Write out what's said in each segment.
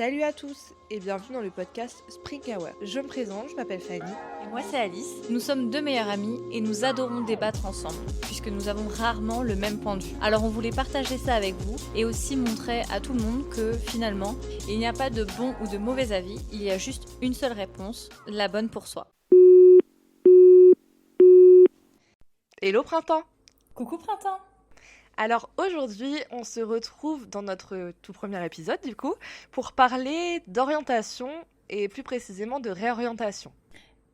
Salut à tous et bienvenue dans le podcast Spring Hour. Je me présente, je m'appelle Fanny. Et moi c'est Alice. Nous sommes deux meilleures amies et nous adorons débattre ensemble, puisque nous avons rarement le même point de vue. Alors on voulait partager ça avec vous et aussi montrer à tout le monde que finalement, il n'y a pas de bon ou de mauvais avis, il y a juste une seule réponse, la bonne pour soi. Hello printemps! Coucou printemps! Alors aujourd'hui, on se retrouve dans notre tout premier épisode du coup, pour parler d'orientation et plus précisément de réorientation.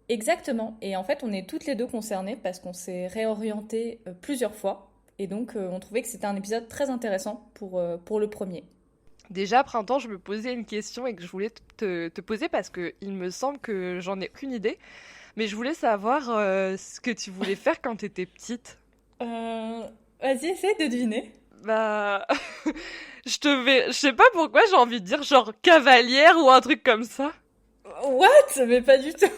Exactement, et en fait on est toutes les deux concernées parce qu'on s'est réorienté plusieurs fois, et donc on trouvait que c'était un épisode très intéressant pour le premier. Déjà, printemps, je me posais une question et que je voulais te poser parce que il me semble que j'en ai aucune idée, mais je voulais savoir ce que tu voulais faire quand t'étais petite. Vas-y, essaye de deviner. Bah, je sais pas pourquoi j'ai envie de dire genre cavalière ou un truc comme ça. What? Mais pas du tout.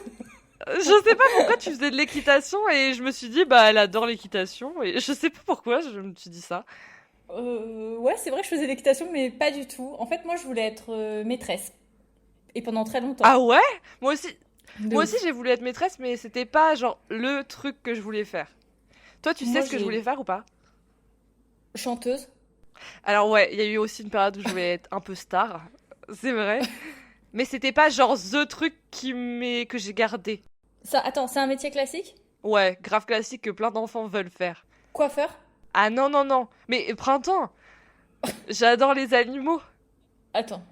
Je sais pas pourquoi tu faisais de l'équitation et je me suis dit bah elle adore l'équitation et je sais pas pourquoi je me suis dit ça. Ouais, c'est vrai que je faisais l'équitation, mais pas du tout. En fait, moi, je voulais être maîtresse. Et pendant très Ah longtemps. ouais? Moi aussi, De moi aussi ouf. j'ai voulu être maîtresse mais c'était pas genre le truc que je voulais faire. Toi tu sais Moi, ce que je voulais j'ai faire ou pas? chanteuse. Alors ouais, il y a eu aussi une période où je voulais être un peu star, c'est vrai. Mais c'était pas genre the truc que j'ai gardé. Ça, attends, c'est un métier classique? Ouais, grave classique que plein d'enfants veulent faire. Coiffeur? Ah non, non, non. Mais printemps, j'adore les animaux. Attends.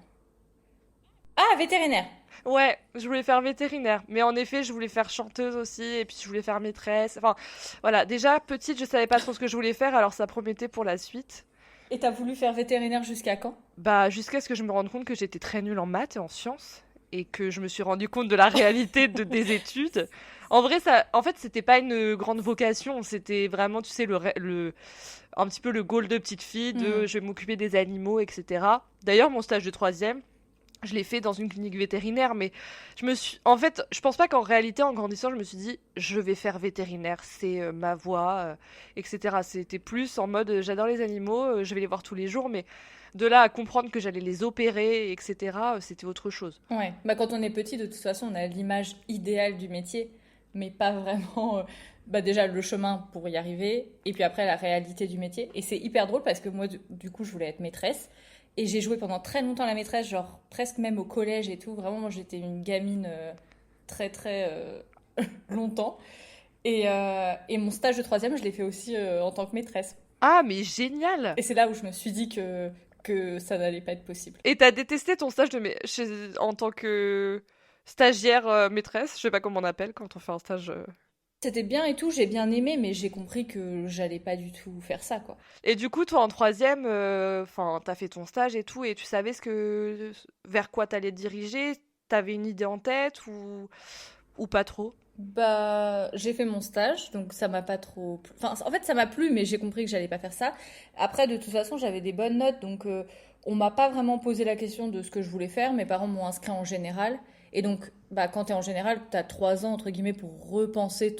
Ah, vétérinaire. Ouais, je voulais faire vétérinaire. Mais en effet, je voulais faire chanteuse aussi. Et puis, je voulais faire maîtresse. Enfin, voilà. Déjà, petite, je savais pas trop ce que je voulais faire. Alors, ça promettait pour la suite. Et t'as voulu faire vétérinaire jusqu'à quand? Bah, jusqu'à ce que je me rende compte que j'étais très nulle en maths et en sciences. Et que je me suis rendu compte de la réalité des études. En vrai, en fait, c'était pas une grande vocation. C'était vraiment, tu sais, un petit peu le goal de petite fille Hmm. de je vais m'occuper des animaux, etc. D'ailleurs, mon stage de troisième, je l'ai fait dans une clinique vétérinaire, mais en fait, je pense pas qu'en réalité, en grandissant, je me suis dit, je vais faire vétérinaire, c'est ma voie, etc. C'était plus en mode, j'adore les animaux, je vais les voir tous les jours, mais de là à comprendre que j'allais les opérer, etc., c'était autre chose. Ouais. Bah, quand on est petit, de toute façon, on a l'image idéale du métier, mais pas vraiment. Bah, déjà, le chemin pour y arriver, et puis après, la réalité du métier. Et c'est hyper drôle parce que moi, du coup, je voulais être maîtresse. Et j'ai joué pendant très longtemps la maîtresse, genre presque même au collège et tout. Vraiment, moi, j'étais une gamine très, très longtemps. Et mon stage de troisième, je l'ai fait aussi en tant que maîtresse. Ah, mais génial! Et c'est là où je me suis dit que ça n'allait pas être possible. Et t'as détesté ton stage en tant que stagiaire maîtresse, je sais pas comment on appelle quand on fait un stage. C'était bien et tout, j'ai bien aimé, mais j'ai compris que j'allais pas du tout faire ça, quoi. Et du coup, toi, en troisième, enfin, t'as fait ton stage et tout, et tu savais vers quoi t'allais te diriger? T'avais une idée en tête ou pas trop? Bah, j'ai fait mon stage, donc ça m'a pas trop Enfin, en fait, ça m'a plu, mais j'ai compris que j'allais pas faire ça. Après, de toute façon, j'avais des bonnes notes, donc on m'a pas vraiment posé la question de ce que je voulais faire. Mes parents m'ont inscrit en général. Et donc, bah, quand t'es en général, t'as 3 ans, entre guillemets, pour repenser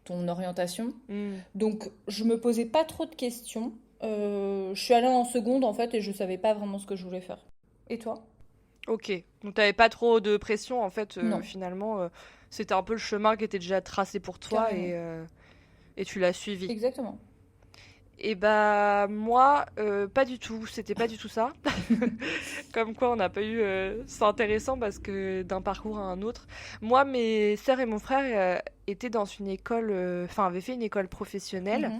ton orientation. Hmm, Donc, je me posais pas trop de questions. Je suis allée en seconde, en fait, et je savais pas vraiment ce que je voulais faire. Et toi? ok. Donc t'avais pas trop de pression, en fait, Non, finalement, c'était un peu le chemin qui était déjà tracé pour toi carrément. et tu l'as suivi. Exactement. Et bah moi, pas du tout, c'était pas du tout ça. Comme quoi on n'a pas eu... C'est intéressant parce que d'un parcours à un autre. Moi, mes sœurs et mon frère étaient dans une école... Enfin, avaient fait une école professionnelle,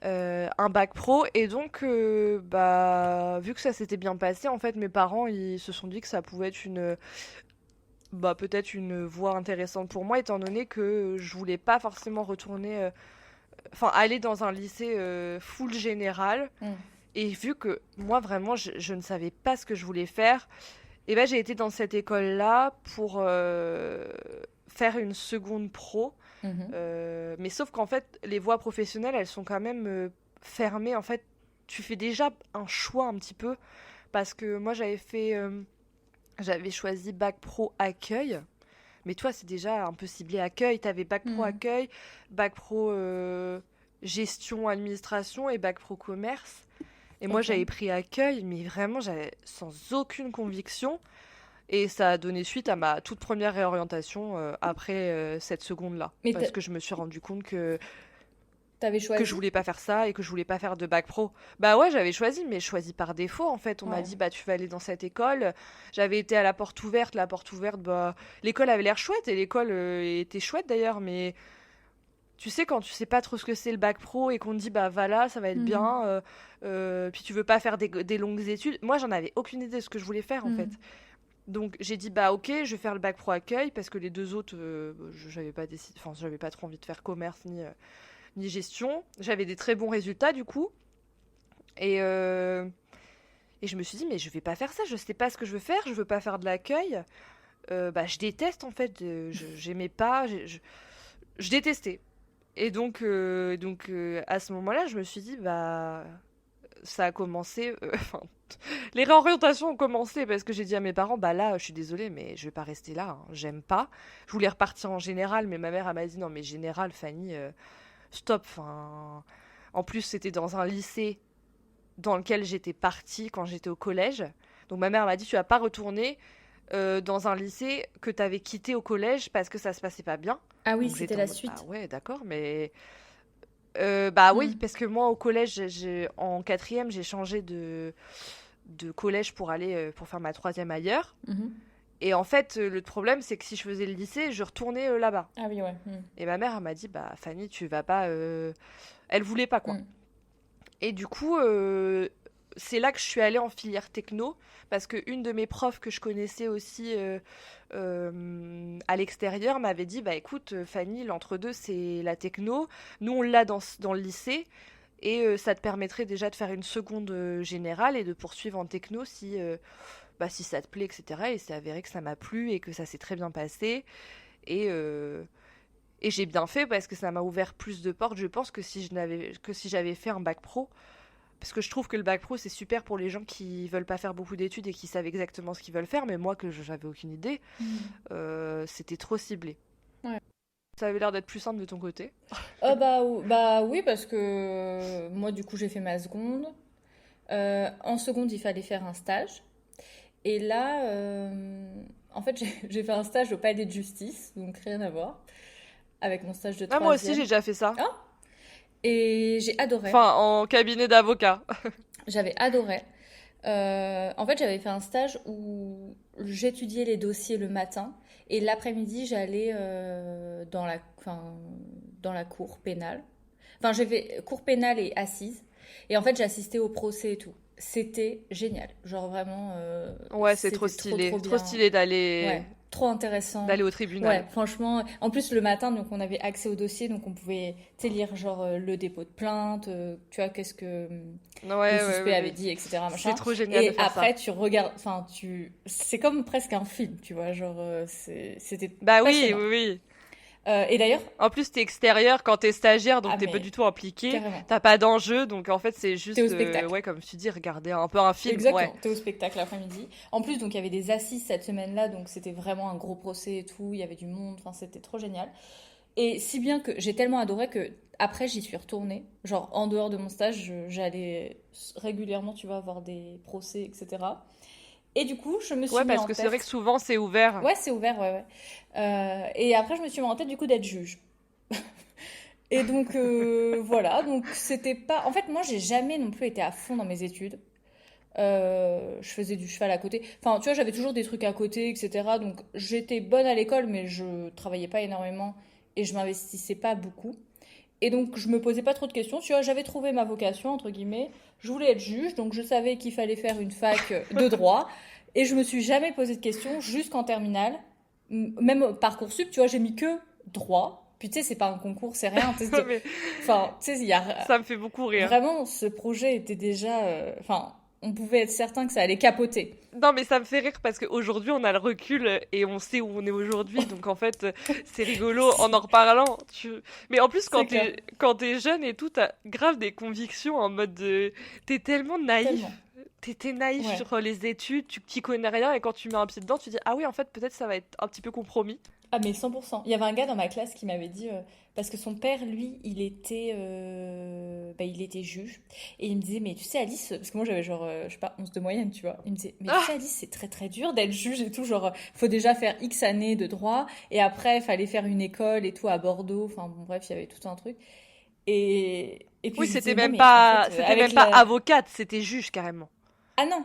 Mhm. un bac pro. Et donc, bah, vu que ça s'était bien passé, en fait, mes parents, ils se sont dit que ça pouvait être bah, peut-être une voie intéressante pour moi, étant donné que je voulais pas forcément retourner... Enfin, aller dans un lycée full général. Mm. Et vu que moi, vraiment, je ne savais pas ce que je voulais faire, et ben, j'ai été dans cette école-là pour faire une seconde pro. Mhm. Mais sauf qu'en fait, les voies professionnelles, elles sont quand même fermées. En fait, tu fais déjà un choix un petit peu. Parce que moi, j'avais choisi bac pro accueil. Mais toi, c'est déjà un peu ciblé accueil. T'avais bac pro Mhm. accueil, bac pro gestion administration et bac pro commerce. Et moi, Ok. j'avais pris accueil, mais vraiment, j'avais sans aucune conviction. Et ça a donné suite à ma toute première réorientation après cette seconde-là. Mais Parce que je me suis rendu compte t'avais que je choisi? voulais pas faire ça et que je voulais pas faire de bac pro. Bah ouais, j'avais choisi, mais choisi par défaut en fait. On m'a Ouais. dit bah tu vas aller dans cette école. J'avais été à la porte ouverte, bah l'école avait l'air chouette et l'école était chouette d'ailleurs, mais tu sais quand tu sais pas trop ce que c'est le bac pro et qu'on te dit bah va là, ça va être Mhm. bien, puis tu veux pas faire des longues études. Moi j'en avais aucune idée de ce que je voulais faire en fait. Mhm. Donc j'ai dit bah ok, je vais faire le bac pro accueil parce que les deux autres, j'avais pas décidé, enfin j'avais pas trop envie de faire commerce ni gestion. J'avais des très bons résultats du coup. Et, euh, et je me suis dit, mais je vais pas faire ça, je sais pas ce que je veux faire, je veux pas faire de l'accueil. Bah, je déteste en fait, j'aimais pas, je détestais. Et donc à ce moment-là, je me suis dit, bah ça a commencé, enfin, les réorientations ont commencé parce que j'ai dit à mes parents, bah là, je suis désolée, mais je vais pas rester là, hein, j'aime pas. Je voulais repartir en général, mais ma mère elle m'a dit, non mais général, Fanny, stop, enfin. En plus, c'était dans un lycée dans lequel j'étais partie quand j'étais au collège. Donc ma mère m'a dit tu vas pas retourner dans un lycée que tu avais quitté au collège parce que ça se passait pas bien. Ah oui, Donc c'était j'étais en la mode ah suite. ouais d'accord mais bah oui Mhm. parce que moi au collège en quatrième j'ai changé de collège pour aller pour faire ma troisième ailleurs. Mhm. Et en fait le problème c'est que si je faisais le lycée je retournais là-bas. Ah oui, ouais. Mhm. Et ma mère elle m'a dit bah Fanny tu vas pas elle voulait pas quoi. Mhm. Et du coup, c'est là que je suis allée en filière techno, parce qu'une de mes profs que je connaissais aussi à l'extérieur m'avait dit, bah écoute, Fanny, l'entre-deux, c'est la techno. Nous, on l'a dans le lycée, et ça te permettrait déjà de faire une seconde générale et de poursuivre en techno si ça te plaît, etc. Et c'est avéré que ça m'a plu et que ça s'est très bien passé. Et, euh, et j'ai bien fait parce que ça m'a ouvert plus de portes, je pense, que si j'avais fait un bac pro. Parce que je trouve que le bac pro, c'est super pour les gens qui veulent pas faire beaucoup d'études et qui savent exactement ce qu'ils veulent faire, mais moi, que j'avais aucune idée, Mhm. c'était trop ciblé. Ouais. Ça avait l'air d'être plus simple de ton côté. Bah oui, parce que moi, du coup, j'ai fait ma seconde. En seconde, il fallait faire un stage. Et là, en fait, j'ai fait un stage au palais de justice, donc rien à voir, avec mon stage de Ah, moi aussi, j'ai troisième. déjà fait ça. Ah, et j'ai adoré. Enfin, en cabinet d'avocat. J'avais adoré. En fait, j'avais fait un stage où j'étudiais les dossiers le matin et l'après-midi, j'allais dans la cour pénale. Enfin, j'ai fait cour pénale et assise. Et en fait, j'assistais au procès et tout. C'était génial. Genre vraiment, Ouais, c'est trop c'était trop stylé. trop Trop bien. stylé Ouais, trop intéressant. d'aller au Ouais, tribunal. franchement. En plus, le matin, donc on avait accès au dossier, donc on pouvait, tu sais, lire genre le dépôt de plainte, tu vois, qu'est-ce que Ouais, le ouais, suspect ouais, avait ouais. dit, etc. C'est Machin. trop génial de Et faire ça. après, tu regardes, c'est comme presque un film, tu vois, genre, c'était Bah oui, passionnant. oui, oui. Et d'ailleurs, En plus, t'es extérieur quand t'es stagiaire, ah donc t'es pas mais du tout impliqué. carrément, T'as pas d'enjeu, donc en fait, c'est t'es au juste, spectacle. ouais, comme tu dis, regarder un peu un film. Ouais. Exactement, t'es au spectacle l'après-midi. En plus, donc il y avait des assises cette semaine-là, donc c'était vraiment un gros procès et tout, il y avait du monde, enfin c'était trop génial. Et si bien que j'ai tellement adoré que après j'y suis retournée. Genre en dehors de mon stage, j'allais régulièrement, tu vois, voir des procès, etc. Et du coup, je me suis Ouais, mis parce en que c'est vrai que tête. souvent, c'est ouvert. Ouais, c'est ouvert, ouais, ouais. Et après, je me suis mis en tête du coup d'être juge. Et donc voilà, donc c'était pas. En fait, moi, j'ai jamais non plus été à fond dans mes études. Je faisais du cheval à côté. Enfin, tu vois, j'avais toujours des trucs à côté, etc. Donc j'étais bonne à l'école, mais je travaillais pas énormément et je m'investissais pas beaucoup. Et donc, je me posais pas trop de questions. Tu vois, j'avais trouvé ma vocation, entre guillemets. Je voulais être juge, donc je savais qu'il fallait faire une fac de droit. Et je me suis jamais posé de questions jusqu'en terminale. Même au Parcoursup, tu vois, j'ai mis que droit. Puis tu sais, c'est pas un concours, c'est rien. Mais Enfin, tu sais, il y a ça me fait beaucoup rire. vraiment ce projet était déjà. Enfin, on pouvait être certain que ça allait capoter. Non, mais ça me fait rire parce qu'aujourd'hui, on a le recul et on sait où on est aujourd'hui. Donc, en fait, c'est rigolo en reparlant. Mais en plus, C'est clair, quand t'es jeune et tout, t'as grave des convictions en mode de... T'es tellement naïf. tellement. T'es naïf Ouais. sur les études, tu t'y connais rien et quand tu mets un pied dedans, tu dis ah oui, en fait, peut-être ça va être un petit peu compromis. Ah mais 100%. Il y avait un gars dans ma classe qui m'avait dit, parce que son père, lui, il était juge. Et il me disait, mais tu sais Alice, parce que moi j'avais genre, je sais pas, 11 de moyenne, tu vois. Il me disait, mais tu sais Ah, Alice, c'est très très dur d'être juge et tout. Genre, faut déjà faire X années de droit. Et après, il fallait faire une école et tout à Bordeaux. Enfin bon, bref, il y avait tout un truc. Et puis oui, je lui disais, non mais en fait, c'était avec même pas la... avocate, c'était juge carrément. Ah non,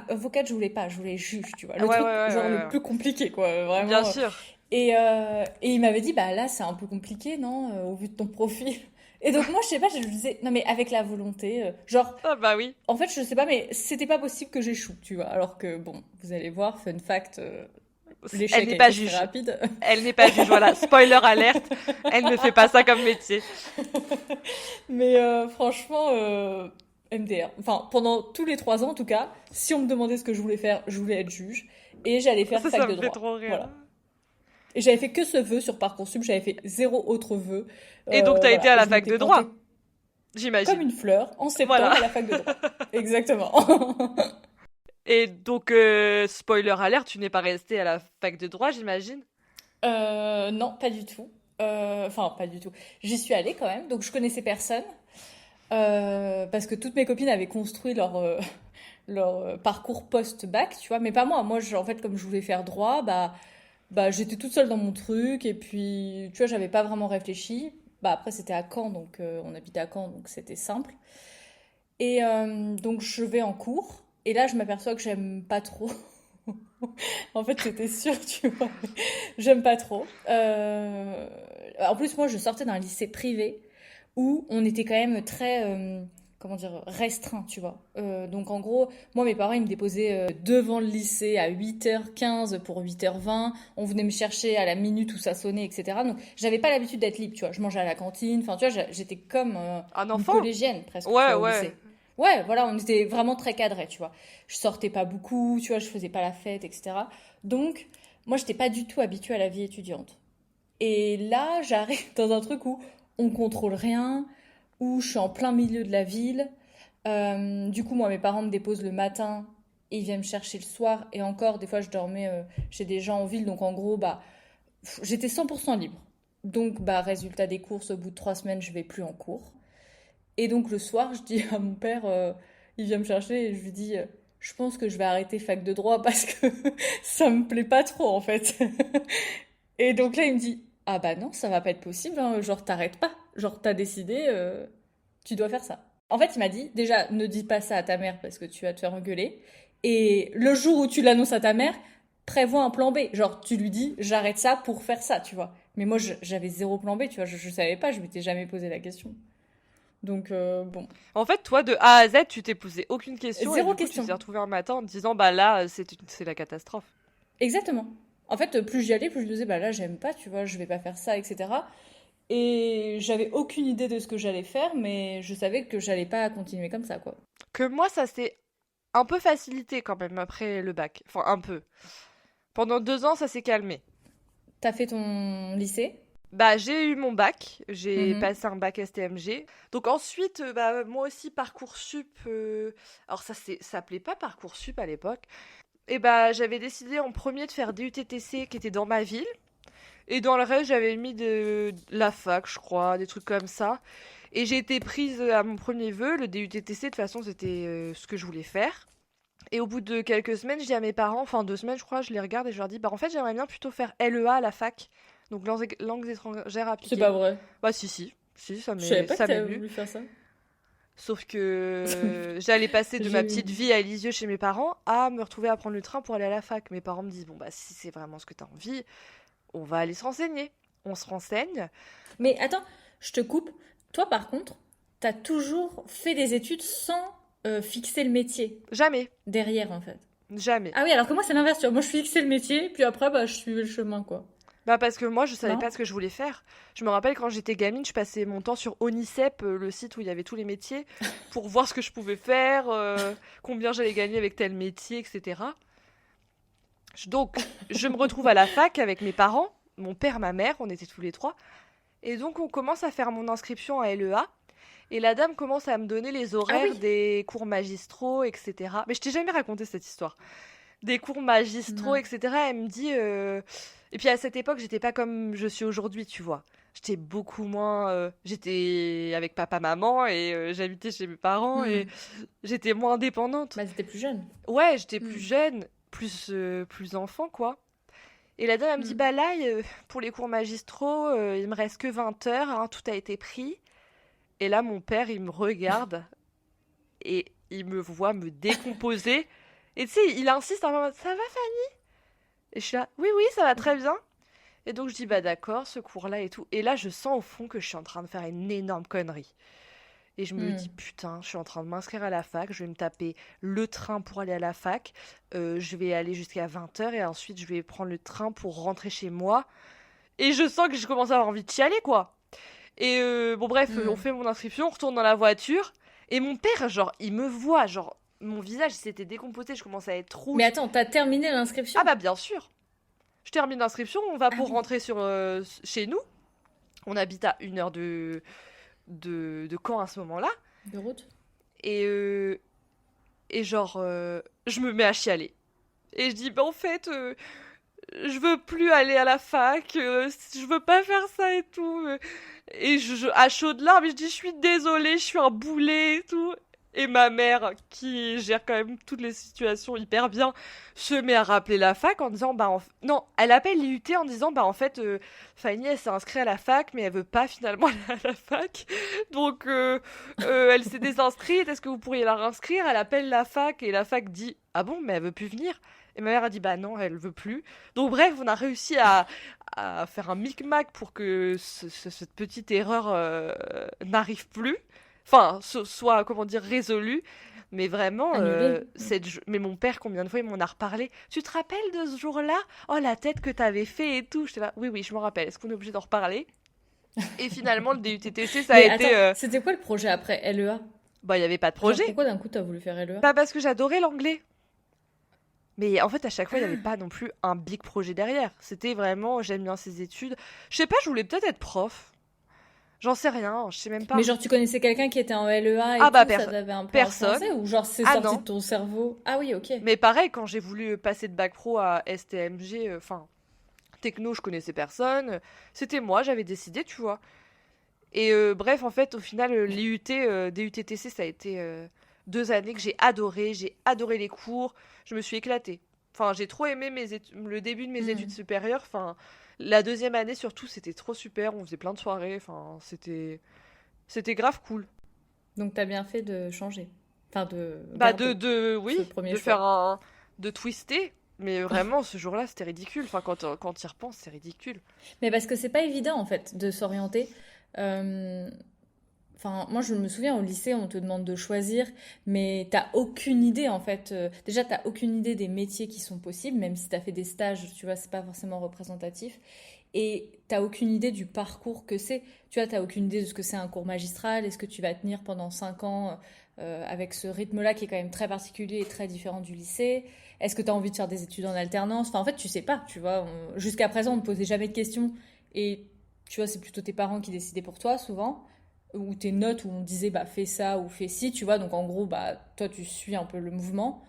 avocate, je voulais pas, je voulais juge, tu vois. Ouais, Le ouais, truc, ouais, genre, le ouais, ouais. plus compliqué, quoi, Bien vraiment. sûr. Et il m'avait dit, bah là, c'est un peu compliqué, non, au vu de ton profil. Et donc, moi, je sais pas, je lui disais, non, mais avec la volonté, genre, Ah bah oui. en fait, je sais pas, mais c'était pas possible que j'échoue, tu vois. Alors que, bon, vous allez voir, fun fact, Elle l'échec n'est a pas été très juge. rapide. Elle n'est pas juge, voilà. Spoiler alerte, elle ne fait pas ça comme métier. Mais franchement, MDR. Enfin, pendant tous les 3 ans, en tout cas, si on me demandait ce que je voulais faire, je voulais être juge. Et j'allais faire fac Ça de me fait droit. trop rire. Voilà. Et j'avais fait que ce vœu sur Parcoursup, j'avais fait zéro autre vœu. Et donc t'as été Voilà. à Et la je fac m'étais de plantée droit, comme j'imagine. une fleur en Voilà. septembre à la fac de droit. Exactement. Et donc, spoiler alerte, tu n'es pas resté à la fac de droit, j'imagine? Non, pas du tout. Enfin, pas du tout. J'y suis allée quand même, donc je connaissais personne. Parce que toutes mes copines avaient construit leur parcours post-bac, tu vois, mais pas moi. Moi, en fait, comme je voulais faire droit, bah j'étais toute seule dans mon truc, et puis, tu vois, j'avais pas vraiment réfléchi. Bah après, c'était à Caen, donc on habitait à Caen, donc c'était simple. Et donc, je vais en cours, et là, je m'aperçois que j'aime pas trop. En fait, c'était sûr, tu vois. J'aime pas trop. En plus, moi, je sortais d'un lycée privé où on était quand même très, comment dire, restreint, tu vois. Donc, en gros, moi, mes parents, ils me déposaient devant le lycée à 8h15 pour 8h20. On venait me chercher à la minute où ça sonnait, etc. Donc, j'avais pas l'habitude d'être libre, tu vois. Je mangeais à la cantine. Enfin, tu vois, j'étais comme Un une enfant? collégienne, presque, tu Ouais, vois, au ouais. lycée. Ouais, voilà, on était vraiment très cadrés, tu vois. Je sortais pas beaucoup, tu vois, je faisais pas la fête, etc. Donc, moi, j'étais pas du tout habituée à la vie étudiante. Et là, j'arrive dans un truc où on contrôle rien, où je suis en plein milieu de la ville. Du coup, moi, mes parents me déposent le matin et ils viennent me chercher le soir. Et encore, des fois, je dormais chez des gens en ville. Donc, en gros, bah, j'étais 100% libre. Donc, bah, résultat des courses, au bout de 3 semaines, je vais plus en cours. Et donc, le soir, je dis à mon père, il vient me chercher et je lui dis, je pense que je vais arrêter fac de droit parce que ça me plaît pas trop, en fait. Et donc là, il me dit, ah bah non, ça va pas être possible, hein, genre t'arrêtes pas, genre t'as décidé, tu dois faire ça. En fait, il m'a dit, déjà, ne dis pas ça à ta mère parce que tu vas te faire engueuler. Et le jour où tu l'annonces à ta mère, prévois un plan B. Genre, tu lui dis, j'arrête ça pour faire ça, tu vois. Mais moi, j'avais zéro plan B, tu vois, je savais pas, je m'étais jamais posé la question. Donc, bon, En fait, toi, de A à Z, tu t'es posé aucune question et zéro du coup, tu question. t'es retrouvé un matin en te disant, bah là, c'est la catastrophe. Exactement. En fait, plus j'y allais, plus je me disais, bah là, j'aime pas, tu vois, je vais pas faire ça, etc. Et j'avais aucune idée de ce que j'allais faire, mais je savais que j'allais pas continuer comme ça, quoi. Que moi, ça s'est un peu facilité quand même après le bac. Enfin, un peu. Pendant 2 ans, ça s'est calmé. T'as fait ton lycée? Bah, j'ai eu mon bac, j'ai Mhm. passé un bac STMG. Donc ensuite, bah, moi aussi, Parcoursup. Alors ça s'appelait pas Parcoursup à l'époque. Et bah, j'avais décidé en premier de faire DUTTC qui était dans ma ville. Et dans le reste, j'avais mis de la fac, je crois, des trucs comme ça. Et j'ai été prise à mon premier vœu. Le DUTTC, de toute façon, c'était ce que je voulais faire. Et au bout de quelques semaines, je dis à mes parents, enfin 2 semaines, je crois, je les regarde et je leur dis, bah en fait, j'aimerais bien plutôt faire LEA à la fac. Donc langues étrangères C'est pas appliquées. vrai. Bah si, Je savais pas que ça m'est t'avais venu. voulu faire ça. Sauf que j'allais passer de ma J'ai... petite vie à Lisieux chez mes parents à me retrouver à prendre le train pour aller à la fac. Mes parents me disent, bon bah si c'est vraiment ce que t'as envie, on va aller se renseigner. On se renseigne. Mais attends, je te coupe. Toi, par contre, t'as toujours fait des études sans fixer le métier Jamais, derrière, en fait. jamais. Ah oui, alors que moi, c'est l'inverse, tu vois. Moi, je fixais le métier, puis après, bah, je suivais le chemin, quoi. Bah parce que moi je savais Non? pas ce que je voulais faire. Je me rappelle quand j'étais gamine, je passais mon temps sur Onicep, le site où il y avait tous les métiers, pour voir ce que je pouvais faire, combien j'allais gagner avec tel métier, etc. Donc je me retrouve à la fac avec mes parents, mon père, ma mère, on était tous les trois. Et donc on commence à faire mon inscription à LEA. Et la dame commence à me donner les Ah horaires oui. des cours magistraux, etc. Mais je t'ai jamais raconté cette histoire. Des cours magistraux, Non. etc. Elle me dit, Et puis à cette époque, j'étais pas comme je suis aujourd'hui, tu vois. J'étais beaucoup moins. J'étais avec papa, maman et j'habitais chez mes parents et Hmm. j'étais moins indépendante. Bah, t'étais plus jeune. Ouais, j'étais plus Hmm. jeune, plus enfant, quoi. Et la dame, elle me dit, Hmm. bah là, pour les cours magistraux, il me reste que 20 heures, hein, tout a été pris. Et là, mon père, il me regarde et il me voit me décomposer. Et tu sais, il insiste en mode, ça va, et je suis là, oui, oui, ça va très bien. Et donc je dis, bah d'accord, ce cours-là et tout. Et là, je sens au fond que je suis en train de faire une énorme connerie. Et je me dis, Hmm. putain, je suis en train de m'inscrire à la fac, je vais me taper le train pour aller à la fac, je vais aller jusqu'à 20 heures et ensuite je vais prendre le train pour rentrer chez moi. Et je sens que je commence à avoir envie de chialer, quoi. Et bon, bref, on Hmm. fait mon inscription, on retourne dans la voiture. Et mon père, genre, il me voit, genre, mon visage s'était décomposé, je commençais à être Mais rouge. attends, t'as terminé Ah l'inscription? bah bien sûr. Je termine l'inscription, on va Ah pour oui. rentrer chez nous. On habite à 1 heure de Caen à ce moment-là. De route? Et, genre, je me mets à chialer. Et je dis, bah en fait, je veux plus aller à la fac, je veux pas faire ça et tout. Et à chaudes larmes, je dis, je suis désolée, je suis un boulet et tout. Et ma mère, qui gère quand même toutes les situations hyper bien, se met à rappeler la fac en disant, non, elle appelle l'IUT en disant, bah en fait, Fanny, elle s'est inscrite à la fac, mais elle veut pas finalement aller à la fac. Donc, elle s'est désinscrite, est-ce que vous pourriez la réinscrire? Elle appelle la fac et la fac dit, ah bon, mais elle veut plus venir. Et ma mère a dit, bah non, elle veut plus. Donc bref, on a réussi à faire un micmac pour que cette petite erreur n'arrive plus. Enfin, soit, comment dire, résolue. Mais vraiment, Annulé? Hmm. mais mon père, combien de fois il m'en a reparlé? Tu te rappelles de ce jour-là? Oh, la tête que t'avais fait et tout. J'étais là, oui, oui, je me rappelle. Est-ce qu'on est obligé d'en reparler? Et finalement, le DUTTC, ça a Mais été... attends, c'était quoi le projet après LEA? bah, il n'y avait pas de Genre, projet. pourquoi d'un coup t'as voulu faire LEA? Pas parce que j'adorais l'anglais. Mais en fait, à chaque fois, il n'y avait pas non plus un big projet derrière. C'était vraiment, j'aime bien ces études. Je sais pas, je voulais peut-être être prof. J'en sais rien, je sais même Mais pas. genre, tu connaissais quelqu'un qui était en LEA Ah et bah, tout, ça t'avait un peu personne. influencé? Ou genre, c'est Ah sorti non. de ton cerveau? Ah oui, ok. Mais pareil, quand j'ai voulu passer de bac pro à STMG, enfin, techno, je connaissais personne. C'était moi, j'avais décidé, tu vois. Et bref, en fait, au final, l'IUT, DUTTC, ça a été 2 années que j'ai adoré les cours, je me suis éclatée. Enfin, j'ai trop aimé le début de mes études Hmm. supérieures. Enfin, la deuxième année surtout, c'était trop super. On faisait plein de soirées. Enfin, c'était grave cool. Donc t'as bien fait de changer. Enfin, de Bah garder oui, ce premier de faire choix. de twister. Mais vraiment, ce jour-là, c'était ridicule. Enfin, quand tu y repenses, c'est ridicule. Mais parce que c'est pas évident, en fait, de s'orienter. Euh, Enfin, moi, je me souviens au lycée, on te demande de choisir, mais t'as aucune idée, en fait. Déjà, t'as aucune idée des métiers qui sont possibles, même si t'as fait des stages, tu vois, c'est pas forcément représentatif. Et t'as aucune idée du parcours que c'est. Tu vois, t'as aucune idée de ce que c'est un cours magistral. Est-ce que tu vas tenir pendant 5 ans avec ce rythme-là qui est quand même très particulier et très différent du lycée? Est-ce que t'as envie de faire des études en alternance? Enfin, en fait, tu sais pas, tu vois. Jusqu'à présent, on ne posait jamais de questions. Et tu vois, c'est plutôt tes parents qui décidaient pour toi, souvent. Ou tes notes où on disait, bah, fais ça ou fais ci, tu vois. Donc, en gros, bah, toi, tu suis un peu le mouvement.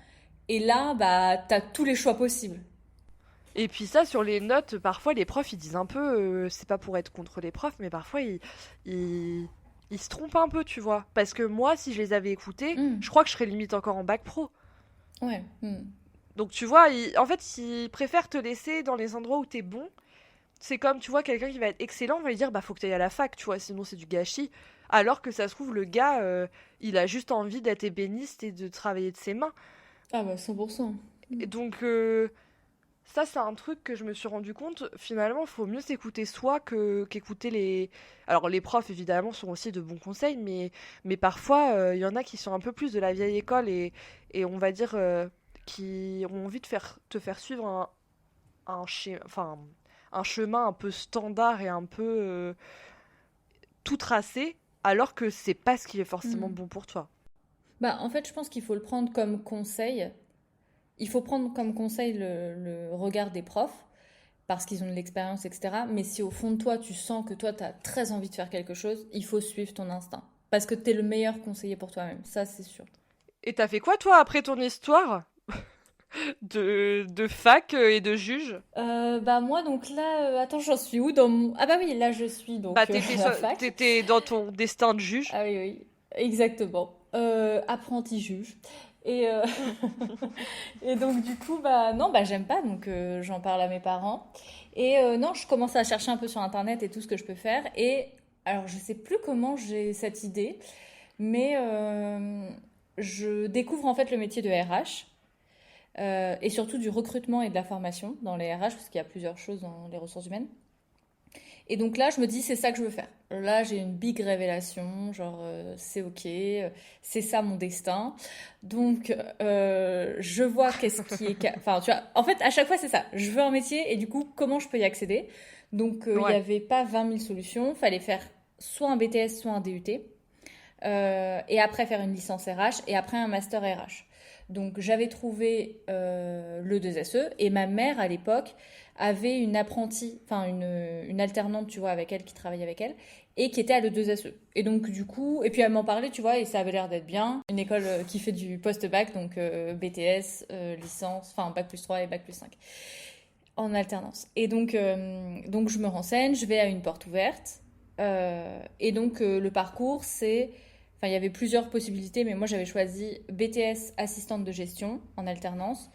Et là, bah, t'as tous les choix possibles. Et puis ça, sur les notes, parfois les profs, ils disent un peu, c'est pas pour être contre les profs, mais parfois ils, ils se trompent un peu, tu vois. Parce que moi, si je les avais écoutés, Hmm. je crois que je serais limite encore en bac pro. Ouais. Hmm. Donc tu vois, en fait, ils préfèrent te laisser dans les endroits où t'es bon. C'est comme, tu vois, quelqu'un qui va être excellent, on va lui dire, bah faut que t'ailles à la fac, tu vois, sinon c'est du gâchis. Alors que ça se trouve, le gars, il a juste envie d'être ébéniste et de travailler de ses mains. Ah bah 100%. Et donc, ça, c'est un truc que je me suis rendu compte. Finalement, il faut mieux s'écouter soi qu'écouter les. Alors, les profs, évidemment, sont aussi de bons conseils, mais parfois, il y en a qui sont un peu plus de la vieille école et on va dire qui ont envie de te faire suivre enfin, un chemin un peu standard et un peu tout tracé, alors que c'est pas ce qui est forcément Hmm. bon pour toi. Bah, en fait, je pense qu'il faut le prendre comme conseil. Il faut prendre comme conseil le regard des profs, parce qu'ils ont de l'expérience, etc. Mais si au fond de toi, tu sens que toi, tu as très envie de faire quelque chose, il faut suivre ton instinct. Parce que tu es le meilleur conseiller pour toi-même, ça c'est sûr. Et t'as fait quoi, toi, après ton histoire? de fac et de juge? Bah moi donc là, attends, j'en suis où dans mon... Ah bah oui, là je suis Bah, donc à la fac. t'étais dans ton destin de juge. Ah oui, oui, exactement. Apprenti juge. Et, et donc du coup, bah non, bah j'aime pas, donc j'en parle à mes parents. Et non, je commence à chercher un peu sur Internet et tout ce que je peux faire. Et alors, je sais plus comment j'ai cette idée, mais je découvre en fait le métier de RH. Et surtout du recrutement et de la formation dans les RH, parce qu'il y a plusieurs choses dans les ressources humaines. Et donc là, je me dis, c'est ça que je veux faire. Là, j'ai une big révélation, genre, c'est ok, c'est ça mon destin. Donc, je vois qu'est-ce qui est... Enfin, tu vois, en fait, à chaque fois, c'est ça. Je veux un métier et du coup, comment je peux y accéder? Donc, il n'y Ouais, avait pas 20 000 solutions. Il fallait faire soit un BTS, soit un DUT. Et après faire une licence RH et après un master RH. Donc j'avais trouvé le 2SE et ma mère à l'époque avait une apprentie, enfin une alternante, tu vois, avec elle, qui travaillait avec elle et qui était à le 2SE. Et donc du coup, et puis elle m'en parlait, tu vois, et ça avait l'air d'être bien. Une école qui fait du post-bac, donc BTS, licence, enfin bac plus 3 et bac plus 5 en alternance. Et donc je me renseigne, je vais à une porte ouverte. Et donc le parcours, c'est... Enfin, il y avait plusieurs possibilités, mais moi j'avais choisi BTS assistante de gestion en alternance.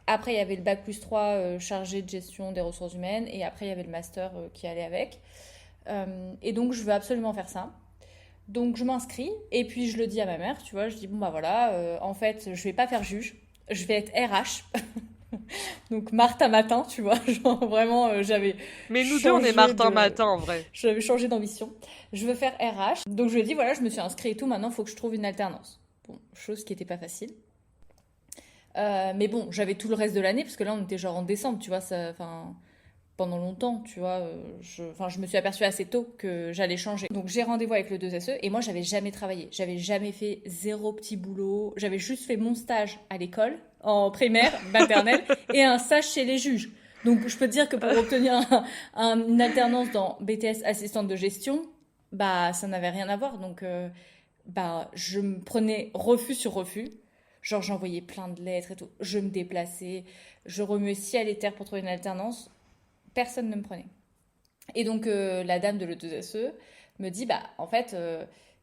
Après, il y avait le bac plus 3 chargé de gestion des ressources humaines. Et après, il y avait le master qui allait avec. Et donc, je veux absolument faire ça. Donc, je m'inscris. Et puis, je le dis à ma mère, tu vois. Je dis, bon, bah voilà, en fait, je vais pas faire juge. Je vais être RH. Donc, Martha Matin, tu vois. Genre, vraiment, mais nous deux, on est changé Martin de... Matin en vrai. J'avais changé d'ambition. Je veux faire RH. Donc, je lui ai dit, voilà, je me suis inscrite et tout. Maintenant, il faut que je trouve une alternance. Bon, chose qui n'était pas facile. Mais bon, j'avais tout le reste de l'année, parce que là, on était genre en décembre, tu vois, ça, enfin, pendant longtemps, tu vois. Je me suis aperçue assez tôt que j'allais changer. Donc, j'ai rendez-vous avec le 2SE, et moi, j'avais jamais travaillé. J'avais jamais fait zéro petit boulot. J'avais juste fait mon stage à l'école, en primaire, maternelle, et un stage chez les juges. Donc, je peux te dire que pour obtenir une alternance dans BTS assistante de gestion, bah, ça n'avait rien à voir. Donc, bah, je me prenais refus sur refus. Genre, j'envoyais plein de lettres et tout. Je me déplaçais. Je remuais ciel et terre pour trouver une alternance. Personne ne me prenait. Et donc, la dame de l'E2SE me dit, bah, en fait,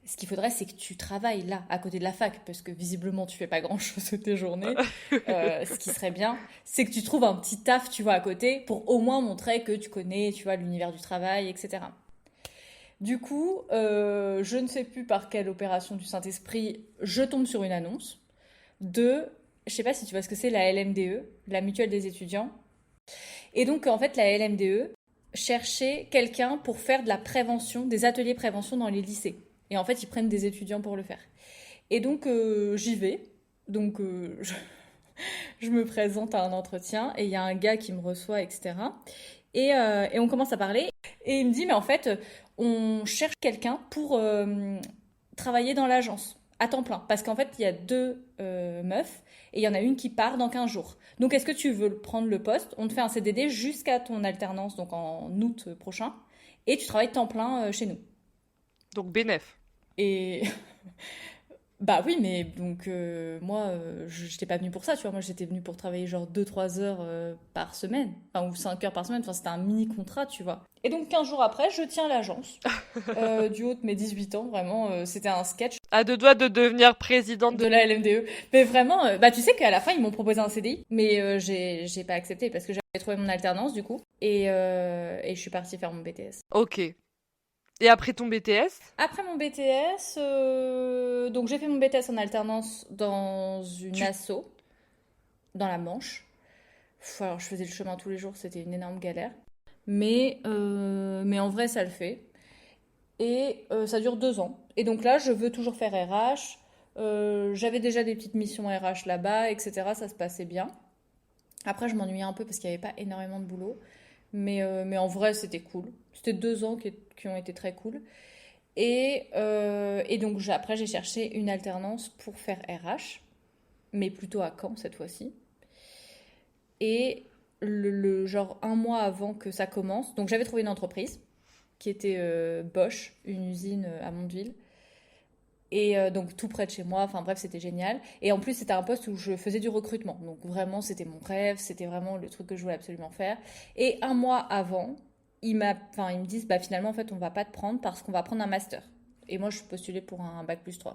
ce qu'il faudrait, c'est que tu travailles là, à côté de la fac, parce que visiblement, tu fais pas grand-chose de tes journées. Ce qui serait bien, c'est que tu trouves un petit taf, tu vois, à côté, pour au moins montrer que tu connais, tu vois, l'univers du travail, etc. Du coup, je ne sais plus par quelle opération du Saint-Esprit, je tombe sur une annonce de, je sais pas si tu vois ce que c'est, la LMDE, la mutuelle des étudiants. Et donc, en fait, la LMDE cherchait quelqu'un pour faire de la prévention, des ateliers prévention dans les lycées. Et en fait, ils prennent des étudiants pour le faire. Et donc, j'y vais. Donc, je me présente à un entretien et il y a un gars qui me reçoit, etc. Et on commence à parler. Et il me dit, mais en fait, on cherche quelqu'un pour travailler dans l'agence à temps plein. Parce qu'en fait, il y a deux meufs et il y en a une qui part dans 15 jours. Donc, est-ce que tu veux prendre le poste? On te fait un CDD jusqu'à ton alternance, donc en août prochain. Et tu travailles temps plein chez nous. Donc bénef. Et bah oui, mais donc moi, je n'étais pas venue pour ça, tu vois. Moi, j'étais venue pour travailler genre 2 3 heures par semaine, enfin, ou 5 heures par semaine. Enfin, c'était un mini contrat, tu vois. Et donc, 15 jours après, je tiens l'agence. Du haut de mes 18 ans, vraiment, c'était un sketch À deux doigts de devenir présidente de de... la LMDE. Mais vraiment, bah tu sais qu'à la fin, ils m'ont proposé un CDI, mais j'ai pas accepté parce que j'avais trouvé mon alternance, du coup. Et je suis partie faire mon BTS. Ok. Et après ton BTS? Après mon BTS, donc j'ai fait mon BTS en alternance dans une Tu... asso, dans la Manche. Alors je faisais le chemin tous les jours, c'était une énorme galère. Mais en vrai, ça le fait. Et ça dure 2 ans. Et donc là, je veux toujours faire RH. J'avais déjà des petites missions RH là-bas, etc. Ça se passait bien. Après, je m'ennuyais un peu parce qu'il n'y avait pas énormément de boulot. Mais en vrai, c'était cool. C'était 2 ans qui ont été très cool. Et donc après, j'ai cherché une alternance pour faire RH, mais plutôt à Caen cette fois-ci. Et genre un mois avant que ça commence, donc j'avais trouvé une entreprise qui était Bosch, une usine à Mondeville. Et donc tout près de chez moi, enfin bref, c'était génial. Et en plus, c'était un poste où je faisais du recrutement. Donc vraiment, c'était mon rêve, c'était vraiment le truc que je voulais absolument faire. Et un mois avant, ils me disent, bah finalement, en fait, on va pas te prendre parce qu'on va prendre un master. Et moi, je suis postulée pour un bac+3.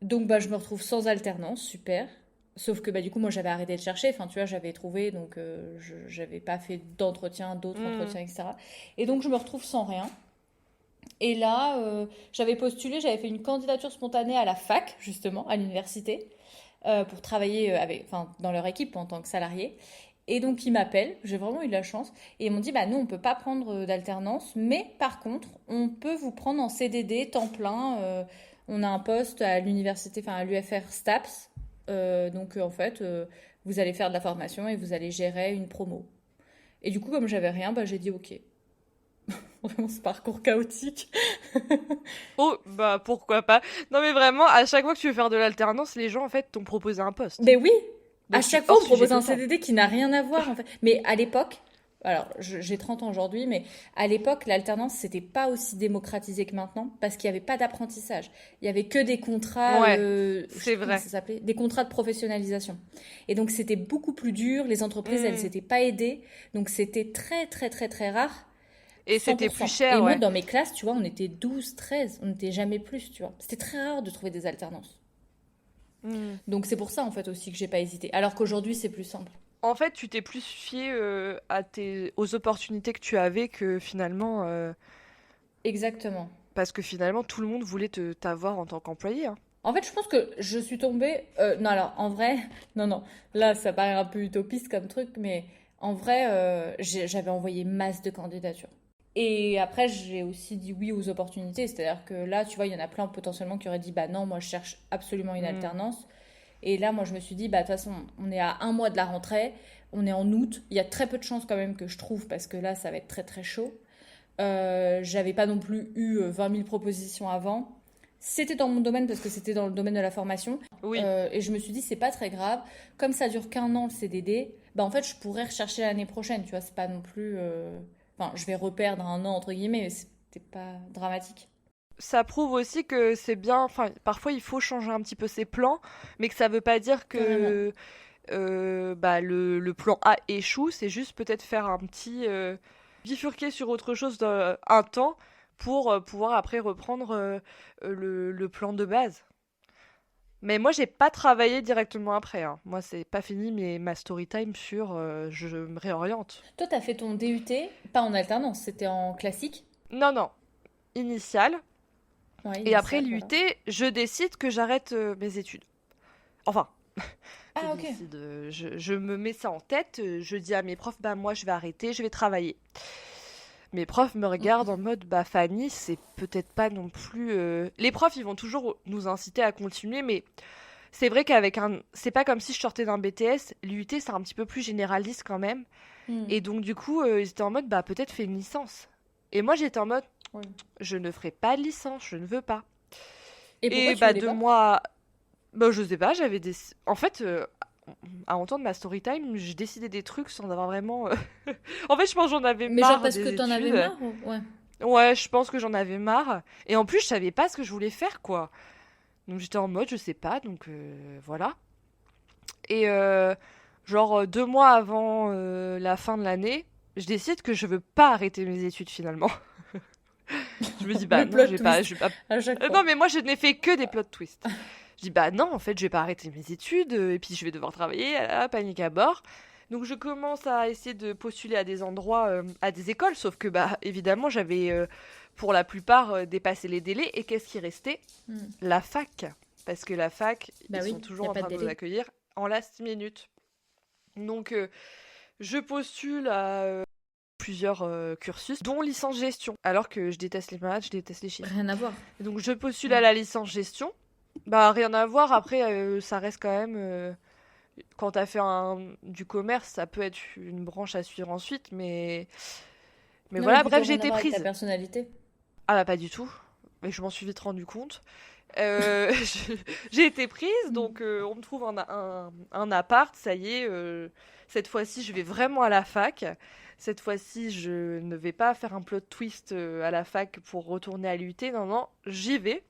Donc bah, je me retrouve sans alternance, super. Sauf que bah, du coup, moi, j'avais arrêté de chercher. Enfin, tu vois, j'avais trouvé, donc j'avais pas fait d'entretien, d'autres Hmm. entretiens, etc. Et donc, je me retrouve sans rien. Et là, j'avais postulé, j'avais fait une candidature spontanée à la fac, justement, à l'université, pour travailler enfin, dans leur équipe en tant que salarié. Et donc, ils m'appellent, j'ai vraiment eu de la chance. Et ils m'ont dit, bah nous, on ne peut pas prendre d'alternance, mais par contre, on peut vous prendre en CDD, temps plein. On a un poste à l'université, enfin à l'UFR STAPS. Donc, en fait, vous allez faire de la formation et vous allez gérer une promo. Et du coup, comme j'avais rien, bah, j'ai dit OK. Vraiment, ce parcours chaotique. Oh, bah pourquoi pas. Non mais vraiment, à chaque fois que tu veux faire de l'alternance, les gens en fait t'ont proposé un poste. Mais oui, à Donc tu chaque fois, hors on me sujet propose un total. CDD qui n'a rien à voir, en fait. Mais à l'époque, alors j'ai 30 ans aujourd'hui, mais à l'époque, l'alternance, c'était pas aussi démocratisé que maintenant, parce qu'il n'y avait pas d'apprentissage. Il y avait que des contrats, Ouais, je sais c'est plus comment vrai. ça s'appelait, des contrats de professionnalisation. Et donc, c'était beaucoup plus dur, les entreprises, elles Hmm. s'étaient pas aidées, donc c'était très, très, très, très rare. Et c'était plus 100%. Et cher, moi, ouais. dans mes classes, tu vois, on était 12, 13, on n'était jamais plus, tu vois. C'était très rare de trouver des alternances. Hmm. Donc c'est pour ça, en fait, aussi que j'ai pas hésité. Alors qu'aujourd'hui, c'est plus simple. En fait, tu t'es plus fié aux opportunités que tu avais que finalement, Exactement. parce que finalement tout le monde voulait t'avoir en tant qu'employé, hein. En fait, je pense que je suis tombée. Non, alors, en vrai, non, non. Là, ça paraît un peu utopiste comme truc, mais en vrai, j'avais envoyé masse de candidatures. Et après, j'ai aussi dit oui aux opportunités. C'est-à-dire que là, tu vois, il y en a plein potentiellement qui auraient dit, bah non, moi, je cherche absolument une Hmm. alternance. Et là, moi, je me suis dit, bah de toute façon, on est à un mois de la rentrée, on est en août. Il y a très peu de chances quand même que je trouve parce que là, ça va être très très chaud. J'avais pas non plus eu 20 000 propositions avant. C'était dans mon domaine parce que c'était dans le domaine de la formation. Oui, Et je me suis dit, c'est pas très grave. Comme ça dure qu'un an le CDD, bah en fait, je pourrais rechercher l'année prochaine. Tu vois, c'est pas non plus. Enfin, je vais reperdre un an entre guillemets, mais c'était pas dramatique. ça prouve aussi que c'est bien. Enfin, parfois il faut changer un petit peu ses plans, mais que ça veut pas dire Carrément. que bah, le plan A échoue. C'est juste peut-être faire un petit bifurquer sur autre chose un temps pour pouvoir après reprendre le plan de base. Mais moi, j'ai pas travaillé directement après, hein. Moi, c'est pas fini ma story time sur je me réoriente. Toi, t'as fait ton DUT, pas en alternance, c'était en classique. Non, non, initial. Ouais, Et après initial, voilà. l'UT, je décide que j'arrête mes études. Enfin, je Ah, ok. décide, je me mets ça en tête, je dis à mes profs, bah moi je vais arrêter, je vais travailler. Mes profs me regardent en mode, bah Fanny, c'est peut-être pas non plus... Les profs, ils vont toujours nous inciter à continuer, mais c'est vrai qu'avec un... C'est pas comme si je sortais d'un BTS, l'UT c'est un petit peu plus généraliste quand même. Hmm. Et donc du coup, ils étaient en mode, bah peut-être fais une licence. Et moi j'étais en mode, Oui. je ne ferai pas de licence, je ne veux pas. Et pourquoi Et tu bah voulais deux pas? mois... Bah je sais pas, j'avais des... En fait, à entendre ma story time, j'ai décidé des trucs sans avoir vraiment... En fait, je pense que j'en avais Mais genre marre parce que des t'en avais études. marre ou... Ouais. Ouais, je pense que j'en avais marre. Et en plus, je savais pas ce que je voulais faire, quoi. Donc j'étais en mode, je sais pas, donc voilà. Et genre 2 mois avant la fin de l'année, je décide que je veux pas arrêter mes études finalement. Je me dis, bah Le non, plot twist je vais pas... à chaque Non, fois. mais moi, je n'ai fait que des plot twists. Je dis, bah non, en fait, je vais pas arrêter mes études, et puis je vais devoir travailler, panique à bord. Donc je commence à essayer de postuler à des endroits, à des écoles, sauf que, bah, évidemment, j'avais, pour la plupart, dépassé les délais, et qu'est-ce qui restait? Hmm. La fac. Parce que la fac, Bah ils sont oui, il toujours n'y a en pas de train de nous délai. accueillir en last minute. Donc, je postule à plusieurs cursus, dont licence gestion, alors que je déteste les maths, je déteste les chiffres. Rien à voir. Donc je postule Ouais. à la licence gestion. Bah rien à voir, après ça reste quand même... quand t'as fait du commerce, ça peut être une branche à suivre ensuite, mais Non, mais voilà, bref, plutôt j'ai rien à été voir avec ta prise. personnalité. Ah bah pas du tout, mais je m'en suis vite rendu compte. J'ai été prise, Hmm. donc on me trouve un appart, ça y est, cette fois-ci je vais vraiment à la fac. Cette fois-ci, je ne vais pas faire un plot twist à la fac pour retourner à l'UT. Non, non, j'y vais.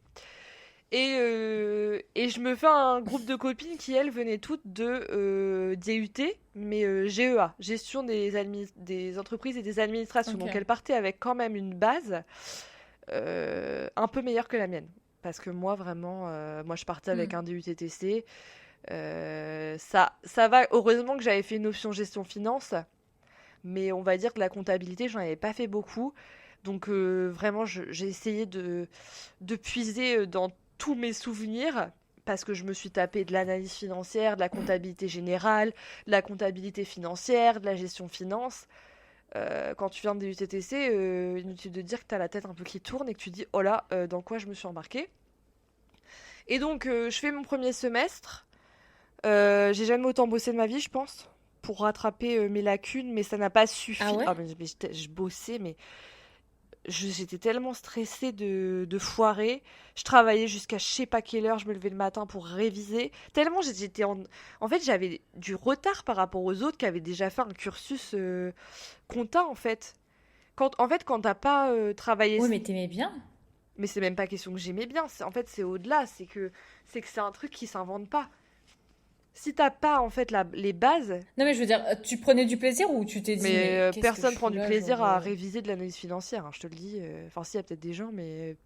Et je me fais un groupe de copines qui, elles, venaient toutes de DUT, mais GEA, gestion des entreprises et des administrations. Ok. Donc elles partaient avec quand même une base un peu meilleure que la mienne. Parce que moi, vraiment, moi je partais avec Hmm. un DUT-TC. Ça va, heureusement que j'avais fait une option gestion finance, mais on va dire que la comptabilité, j'en avais pas fait beaucoup. Donc vraiment, j'ai essayé de puiser dans tous mes souvenirs, parce que je me suis tapé de l'analyse financière, de la comptabilité générale, de la comptabilité financière, de la gestion finance. Quand tu viens des UTTC, inutile de dire que tu as la tête un peu qui tourne et que tu dis, oh là, dans quoi je me suis embarquée. Et donc, je fais mon premier semestre. J'ai jamais autant bossé de ma vie, je pense, pour rattraper mes lacunes, mais ça n'a pas Ah suffi. ouais? Ah, mais je bossais, mais j'étais tellement stressée de foirer. Je travaillais jusqu'à je sais pas quelle heure, je me levais le matin pour réviser. Tellement j'étais en... En fait, j'avais du retard par rapport aux autres qui avaient déjà fait un cursus compta, en fait. Quand t'as pas travaillé... Ouais, mais t'aimais bien? Mais c'est même pas question que j'aimais bien. En fait, c'est au-delà. C'est que c'est un truc qui s'invente pas. Si t'as pas, en fait, les bases... Non, mais je veux dire, tu prenais du plaisir ou tu t'es dit, Mais mais qu'est-ce que je personne prend fous du là, plaisir genre... à réviser de l'analyse financière, hein, je te le dis. Enfin, si, il y a peut-être des gens, mais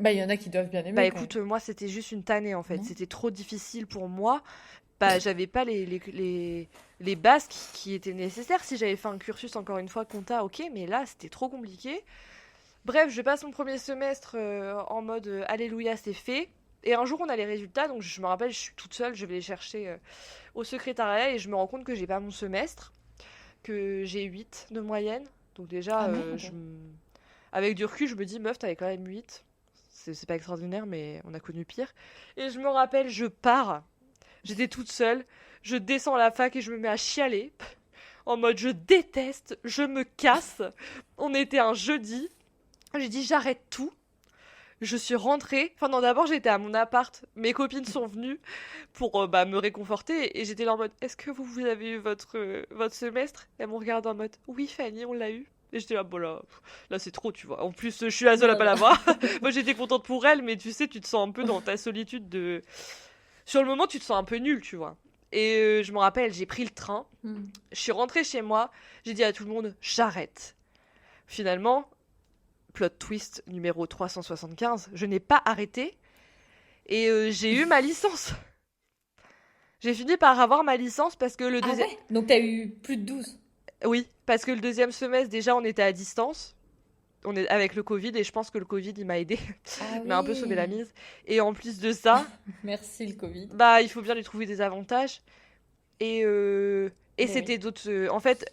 Bah, il y en a qui doivent bien bah aimer quand même, écoute, moi c'était juste une tannée en fait. non? C'était trop difficile pour moi. Bah j'avais pas les bases qui étaient nécessaires. Si j'avais fait un cursus encore une fois compta, ok, mais là c'était trop compliqué. Bref, je passe mon premier semestre en mode Alléluia, c'est fait. Et un jour on a les résultats, donc je me rappelle, je suis toute seule, je vais les chercher au secrétariat et je me rends compte que j'ai pas mon semestre, que j'ai 8 de moyenne. Donc déjà, Ah merde. avec du recul, je me dis, meuf, t'avais quand même 8. C'est pas extraordinaire, mais on a connu pire. Et je me rappelle, je pars. J'étais toute seule. Je descends à la fac et je me mets à chialer. En mode, je déteste, je me casse. On était un jeudi. J'ai dit, j'arrête tout. Je suis rentrée. Enfin, non, d'abord, j'étais à mon appart. Mes copines sont venues pour bah, me réconforter. Et j'étais là en mode, est-ce que vous avez eu votre semestre? Elles m'ont regardé en mode, oui, Fanny, on l'a eu. Et j'étais là, bon là c'est trop, tu vois. En plus, je suis la Oh seule à là pas là. l'avoir. Moi, j'étais contente pour elle, mais tu sais, tu te sens un peu dans ta solitude de... Sur le moment, tu te sens un peu nul, tu vois. Et je me rappelle, j'ai pris le train. Hmm. Je suis rentrée chez moi. J'ai dit à tout le monde, j'arrête. Finalement, plot twist numéro 375, je n'ai pas arrêté. Et j'ai eu ma licence. J'ai fini par avoir ma licence parce que le Ah deuxième... ouais? Donc t'as eu plus de 12. Oui, parce que le deuxième semestre, déjà, on était à distance. On est avec le Covid et je pense que le Covid, il m'a aidé. Ah Il m'a un peu sauvé la oui. mise. Et en plus de ça, Merci le Covid. bah, il faut bien lui trouver des avantages. Et, euh, et Ben oui. c'était d'autres... en fait,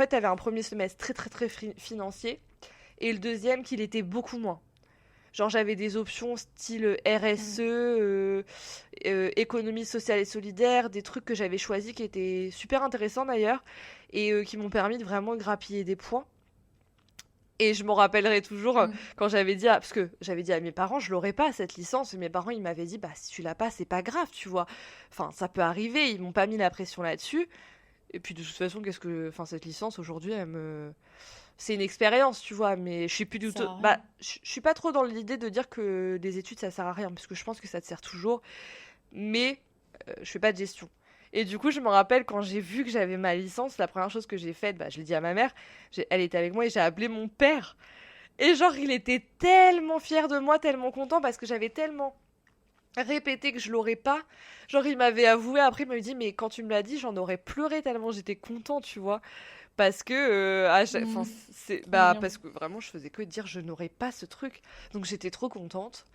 t'avais un premier semestre très, très, très financier. Et le deuxième, qu'il était beaucoup moins. Genre, j'avais des options style RSE, Hmm. économie sociale et solidaire, des trucs que j'avais choisis qui étaient super intéressants d'ailleurs, et qui m'ont permis de vraiment grappiller des points. Et je m'en rappellerai toujours Hmm. quand j'avais dit, parce que j'avais dit à mes parents, je l'aurais pas cette licence. Et mes parents, ils m'avaient dit, bah si tu l'as pas, c'est pas grave, tu vois. Enfin, ça peut arriver. Ils m'ont pas mis la pression là-dessus. Et puis de toute façon, enfin, cette licence aujourd'hui, c'est une expérience, tu vois. Mais je suis plus Ça du sert tout, à bah, rien. je suis pas trop dans l'idée de dire que des études ça sert à rien, parce que je pense que ça te sert toujours. Mais je fais pas de gestion. Et du coup, je me rappelle quand j'ai vu que j'avais ma licence, la première chose que j'ai faite, bah, je l'ai dit à ma mère. Elle était avec moi et j'ai appelé mon père. Et genre, il était tellement fier de moi, tellement content parce que j'avais tellement répété que je l'aurais pas. Genre, il m'avait avoué après, il m'avait dit, mais quand tu me l'as dit, j'en aurais pleuré tellement j'étais content, tu vois. Parce que, enfin, Hmm. Trop bah, mignon. parce que vraiment, je faisais que dire, je n'aurais pas ce truc. Donc, j'étais trop contente.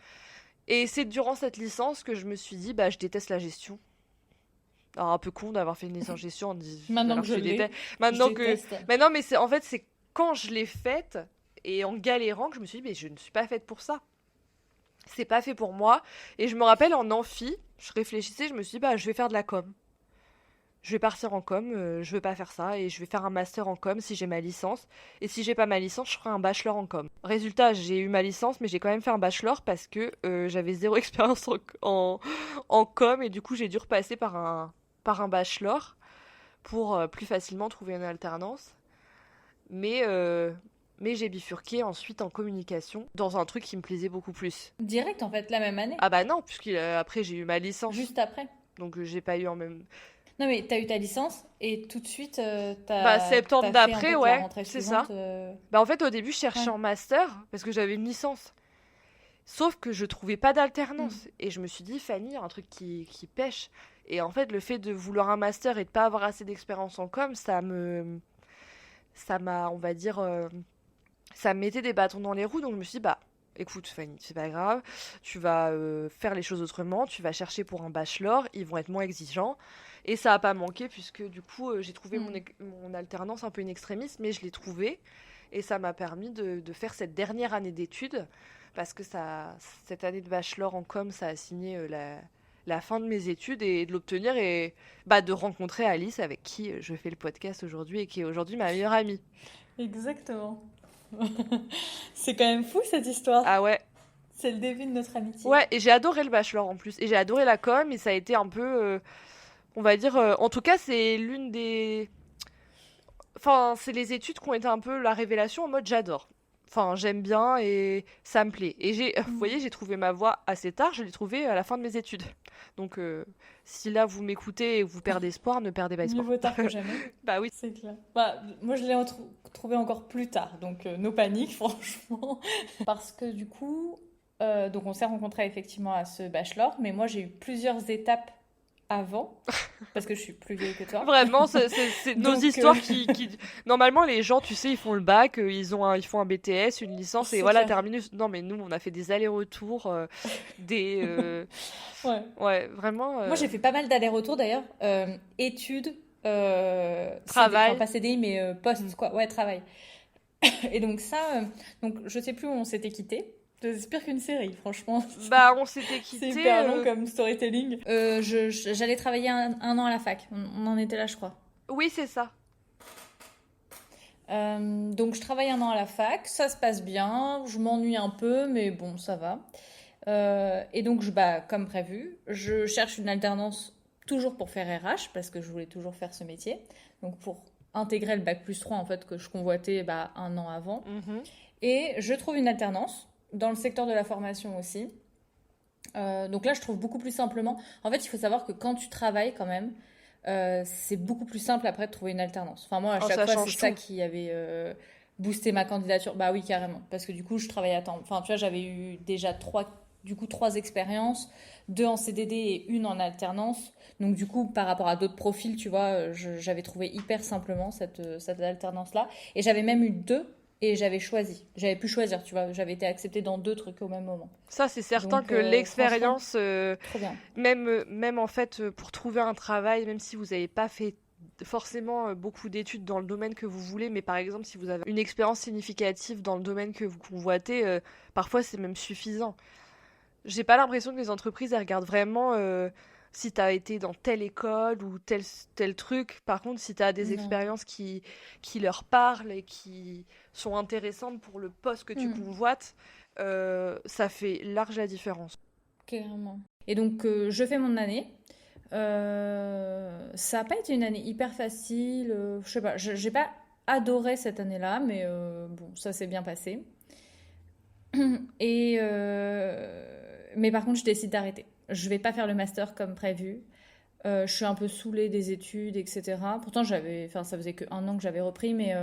Et c'est durant cette licence que je me suis dit, bah, je déteste la gestion. Alors, un peu con d'avoir fait une licence gestion Maintenant alors que que je je déteste. l'ai, je Maintenant que. déteste. Mais non, mais c'est en fait, c'est quand je l'ai faite et en galérant que je me suis dit, mais je ne suis pas faite pour ça. C'est pas fait pour moi. Et je me rappelle en amphi, je réfléchissais, je me suis dit, bah, je vais faire de la com. Je vais partir en com, je veux pas faire ça, et je vais faire un master en com si j'ai ma licence. Et si j'ai pas ma licence, je ferai un bachelor en com. Résultat, j'ai eu ma licence, mais j'ai quand même fait un bachelor parce que j'avais zéro expérience en com, et du coup, j'ai dû repasser par un bachelor pour plus facilement trouver une alternance. Mais mais j'ai bifurqué ensuite en communication dans un truc qui me plaisait beaucoup plus. Direct, en fait, la même année? Ah bah non, puisqu'après j'ai eu ma licence, Juste après? donc j'ai pas eu en même... Non, mais t'as eu ta licence et tout de suite, Bah t'as septembre fait en d'après, fait la ouais, rentrée c'est ça. suivante. Bah en fait au début je cherchais Ouais. en master, parce que j'avais une licence. Sauf que je trouvais pas Mm. d'alternance. Et je me suis dit, Fanny, il y a un truc qui pêche. Et en fait, le fait de vouloir un master et de pas avoir assez d'expérience en com, ça m'a, on va dire, ça me mettait des bâtons dans les roues. Donc je me suis dit, bah, écoute, Fanny, c'est pas grave. Tu vas faire les choses autrement. Tu vas chercher pour un bachelor. Ils vont être moins exigeants. Et ça a pas manqué, puisque du coup, j'ai trouvé Mm. mon alternance un peu in extremis, mais je l'ai trouvée. Et ça m'a permis de faire cette dernière année d'études parce que cette année de bachelor en com, ça a signé la fin de mes études et de l'obtenir et bah, de rencontrer Alice avec qui je fais le podcast aujourd'hui et qui est aujourd'hui ma meilleure amie. Exactement. C'est quand même fou cette histoire. Ah ouais, C'est le début de notre amitié. ouais, et j'ai adoré le bachelor en plus et j'ai adoré la com et ça a été un peu, on va dire, en tout cas c'est l'une des... Enfin, c'est les études qui ont été un peu la révélation en mode j'adore. Enfin, j'aime bien et ça me plaît. Et vous Mm. voyez, j'ai trouvé ma voie assez tard, je l'ai trouvée à la fin de mes études. Donc, si là vous m'écoutez et vous perdez espoir, ne perdez pas Mieux espoir. vaut tard que jamais. Bah oui. C'est clair. Bah, moi, je l'ai trouvé encore plus tard, donc no panique, franchement. Parce que du coup, donc on s'est rencontrés effectivement à ce bachelor, mais moi j'ai eu plusieurs étapes avant, parce que je suis plus vieille que toi. Vraiment, c'est nos Donc, histoires qui... Normalement, les gens, tu sais, ils font le bac, ils font un BTS, une licence, et c'est voilà, clair. terminus. Non, mais nous, on a fait des allers-retours, des... Ouais. Ouais, vraiment... Moi j'ai fait pas mal d'allers-retours d'ailleurs. Études, enfin travail. pas CDI, mais Mm. poste, quoi. Ouais, travail. Et donc ça, donc je sais plus où on s'était quitté. C'est pire qu'une série, franchement. Bah, on s'était C'est quitté. hyper long comme storytelling. J'allais travailler un an à la fac. On en était là, je crois. Oui, c'est ça. Donc je travaille un an à la fac, ça se passe bien, je m'ennuie un peu, mais bon, ça va. Et donc, bah, comme prévu, je cherche une alternance toujours pour faire RH, parce que je voulais toujours faire ce métier. Donc pour intégrer le bac+3, en fait, que je convoitais bah, un an avant. Mhm. Et je trouve une alternance dans le secteur de la formation aussi. Donc là, je trouve beaucoup plus simplement. En fait, il faut savoir que quand tu travailles quand même, c'est beaucoup plus simple après de trouver une alternance. Enfin, moi, à Oh, chaque ça fois, c'est change ça tout. qui avait boosté ma candidature. Bah oui, carrément. Parce que du coup, je travaillais à temps. Enfin, tu vois, j'avais eu déjà trois expériences, deux en CDD et une en alternance. Donc du coup, par rapport à d'autres profils, tu vois, j'avais trouvé hyper simplement cette alternance-là. Et j'avais même eu deux et j'avais choisi. J'avais pu choisir, tu vois. J'avais été acceptée dans deux trucs au même moment. Ça, c'est certain Donc que franchement, l'expérience, trop bien. même en fait, pour trouver un travail, même si vous n'avez pas fait forcément beaucoup d'études dans le domaine que vous voulez, mais par exemple, si vous avez une expérience significative dans le domaine que vous convoitez, parfois c'est même suffisant. J'ai pas l'impression que les entreprises, elles regardent vraiment si t'as été dans telle école ou tel truc. Par contre, si t'as des Non. expériences qui leur parlent et qui sont intéressantes pour le poste que tu Hmm, convoites, ça fait large la différence. carrément. Et donc, je fais mon année. Ça n'a pas été une année hyper facile. Je sais pas, j'ai pas adoré cette année-là, mais bon, ça s'est bien passé. Mais par contre, je décide d'arrêter. Je vais pas faire le master comme prévu. Je suis un peu saoulée des études, etc. Pourtant, enfin, ça faisait que un an que j'avais repris, mais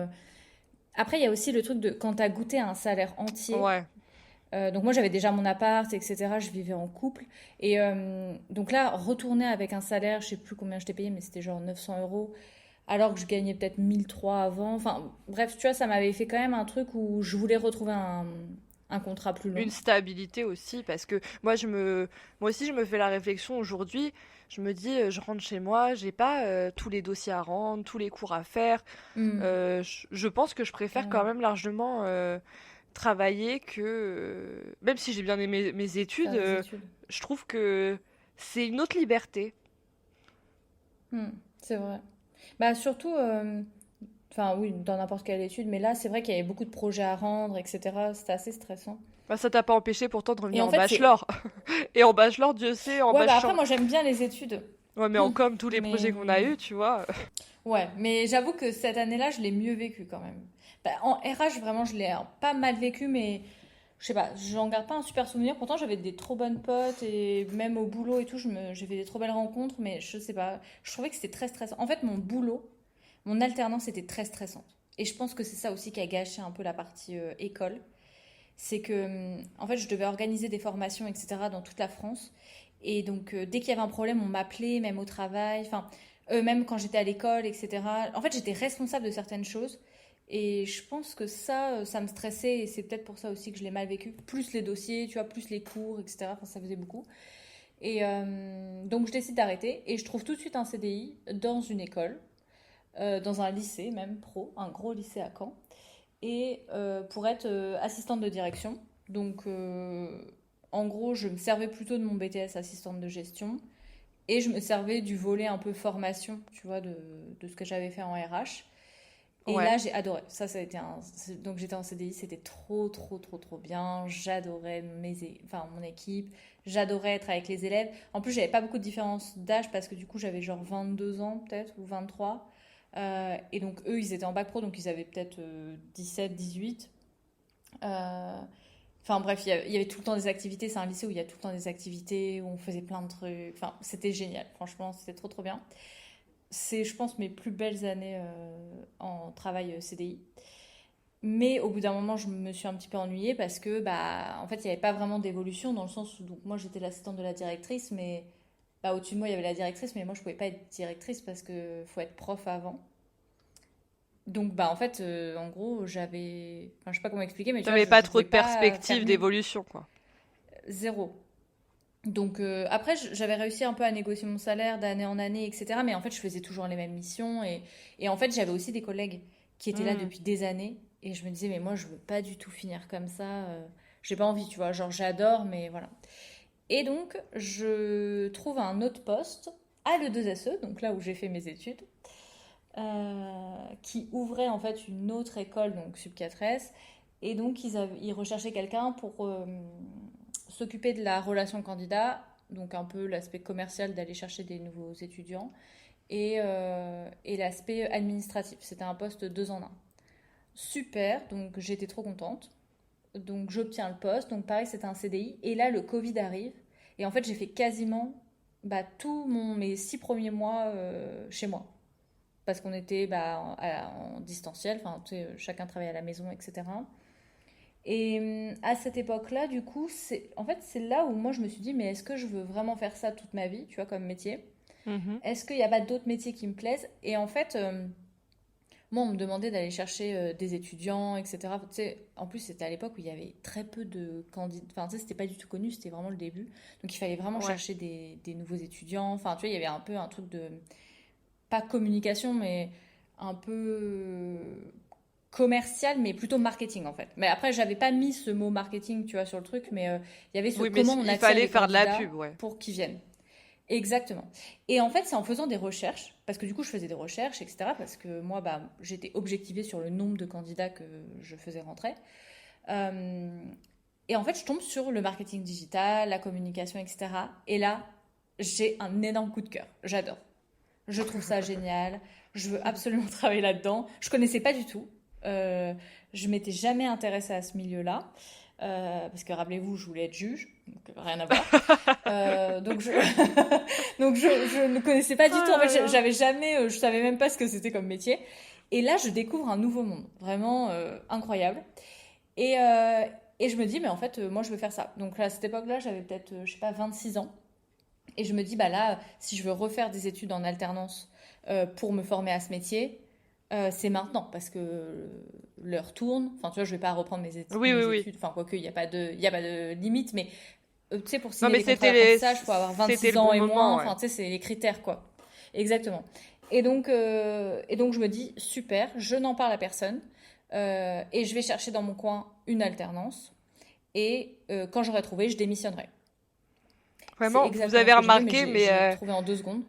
après, il y a aussi le truc de quand tu as goûté à un salaire entier. Ouais. Donc moi, j'avais déjà mon appart, etc. Je vivais en couple. Et donc là, retourner avec un salaire, je sais plus combien je t'ai payé, mais c'était genre 900 euros, alors que je gagnais peut-être 1003 avant. Enfin, bref, tu vois, ça m'avait fait quand même un truc où je voulais retrouver un contrat plus Une long. stabilité aussi, parce que moi aussi, je me fais la réflexion aujourd'hui. Je me dis, je rentre chez moi, j'ai pas tous les dossiers à rendre, tous les cours à faire. Hmm, Je pense que je préfère quand carrément. même largement travailler que, même si j'ai bien aimé mes études, Faire des études. je trouve que c'est une autre liberté. Hmm, c'est vrai. Bah surtout, enfin oui, dans n'importe quelle étude, mais là, c'est vrai qu'il y avait beaucoup de projets à rendre, etc. C'était assez stressant. Bah, ça t'a pas empêché pourtant de Et revenir en en fait, c'est... bachelor. Et en bachelor, Dieu sait, en Ouais, bah après, bachelor. moi, j'aime bien les études. Ouais, mais en comme tous les Mais projets qu'on a eus, tu vois. ouais, mais j'avoue que cette année-là, je l'ai mieux vécu quand même. Bah, en RH, vraiment, je l'ai pas mal vécu, mais je sais pas, j'en garde pas un super souvenir. Pourtant, j'avais des trop bonnes potes et même au boulot et tout, j'ai fait des trop belles rencontres, mais je sais pas, je trouvais que c'était très stressant. En fait, mon boulot, mon alternance était très stressante. Et je pense que c'est ça aussi qui a gâché un peu la partie école. C'est que, en fait, je devais organiser des formations, etc., dans toute la France. Et donc, dès qu'il y avait un problème, on m'appelait, même au travail, enfin, même quand j'étais à l'école, etc. En fait, j'étais responsable de certaines choses. Et je pense que ça me stressait. Et c'est peut-être pour ça aussi que je l'ai mal vécu. Plus les dossiers, tu vois, plus les cours, etc. Enfin, ça faisait beaucoup. Et donc, je décide d'arrêter. Et je trouve tout de suite un CDI dans une école, dans un lycée, même pro, un gros lycée à Caen et pour être assistante de direction. Donc, en gros, je me servais plutôt de mon BTS assistante de gestion et je me servais du volet un peu formation, tu vois, de ce que j'avais fait en RH. Et Ouais. là, j'ai adoré. Ça a été donc j'étais en CDI, c'était trop, trop, trop, trop bien. J'adorais enfin, mon équipe. J'adorais être avec les élèves. En plus, j'avais pas beaucoup de différence d'âge parce que du coup, j'avais genre 22 ans peut-être ou 23. Et donc, eux, ils étaient en bac pro, donc ils avaient peut-être 17, 18. Euh, Enfin bref, il y avait tout le temps des activités. C'est un lycée où il y a tout le temps des activités, où on faisait plein de trucs. Enfin, c'était génial. Franchement, c'était trop, trop bien. C'est, je pense, mes plus belles années en travail CDI. Mais au bout d'un moment, je me suis un petit peu ennuyée parce que, bah, en fait, il n'y avait pas vraiment d'évolution dans le sens où, donc, moi, j'étais l'assistante de la directrice, mais bah, au-dessus de moi, il y avait la directrice, mais moi, je pouvais pas être directrice parce que faut être prof avant. Donc, bah, en fait, en gros, enfin, je sais pas comment expliquer, mais tu vois, T'avais pas je trop pouvais de pas perspectives faire mieux. d'évolution, quoi. Zéro. Donc, après, j'avais réussi un peu à négocier mon salaire d'année en année, etc. Mais en fait, je faisais toujours les mêmes missions. Et en fait, j'avais aussi des collègues qui étaient là Hmm. depuis des années. Et je me disais, mais moi, je veux pas du tout finir comme ça. J'ai pas envie, tu vois. Genre, j'adore, mais voilà. Et donc, je trouve un autre poste à l'E2SE, donc là où j'ai fait mes études, qui ouvrait en fait une autre école, donc Sub 4S. Et donc, ils recherchaient quelqu'un pour s'occuper de la relation candidat, donc un peu l'aspect commercial d'aller chercher des nouveaux étudiants, et l'aspect administratif. C'était un poste 2 en 1. Super, donc j'étais trop contente. Donc j'obtiens le poste, donc pareil, c'était un CDI. Et là, le Covid arrive. Et en fait, j'ai fait quasiment bah, mes 6 premiers mois chez moi parce qu'on était bah, en distanciel, enfin, tu sais, chacun travaillait à la maison, etc. Et à cette époque-là, du coup, en fait, c'est là où moi je me suis dit, mais est-ce que je veux vraiment faire ça toute ma vie, tu vois, comme métier? Mhm. Est-ce qu'il n'y a pas d'autres métiers qui me plaisent? Et en fait, moi, on me demandait d'aller chercher des étudiants, etc. Tu sais, en plus, c'était à l'époque où il y avait très peu de candidats. Enfin, tu sais, c'était pas du tout connu, c'était vraiment le début. Donc, il fallait vraiment Ouais. chercher des nouveaux étudiants. Enfin, tu vois, il y avait un peu un truc de pas communication, mais un peu commercial, mais plutôt marketing en fait. Mais après, j'avais pas mis ce mot marketing, tu vois, sur le truc, mais il y avait Oui, mais comment on il attire fallait les faire de la candidats pub, ouais. pour qu'ils viennent. Exactement. Et en fait, c'est en faisant des recherches, parce que du coup, je faisais des recherches, etc., parce que moi, bah, j'étais objectivée sur le nombre de candidats que je faisais rentrer. Euh, et en fait, je tombe sur le marketing digital, la communication, etc. Et là, j'ai un énorme coup de cœur. J'adore. Je trouve ça génial. Je veux absolument travailler là-dedans. Je connaissais pas du tout. Euh, je m'étais jamais intéressée à ce milieu-là. Parce que rappelez-vous, je voulais être juge, donc rien à voir. Donc je ne connaissais pas Oh du tout. En là fait, là. j'avais jamais, je savais même pas ce que c'était comme métier. Et là, je découvre un nouveau monde, vraiment incroyable. Et, euh, et je me dis, mais en fait, moi, je veux faire ça. Donc à cette époque-là, j'avais peut-être, je sais pas, 26 ans. Et je me dis, bah là, si je veux refaire des études en alternance pour me former à ce métier, c'est maintenant parce que l'heure tourne. Enfin, tu vois, je vais pas reprendre Oui, oui, mes oui. études. Enfin, quoique, il y a pas de limite, mais tu sais, pour Non, signer mais des contrats d'apprentissage, il faut avoir c'était 26 le ans bon et moins. moment, ouais. Enfin, tu sais, c'est les critères, quoi. Exactement. Et donc, je me dis, super, je n'en parle à personne. Et je vais chercher dans mon coin une alternance. Et quand j'aurai trouvé, je démissionnerai. C'est Vraiment, vous exactement avez ce que j'ai fait, mais remarqué, mais j'ai trouvé en 2 secondes.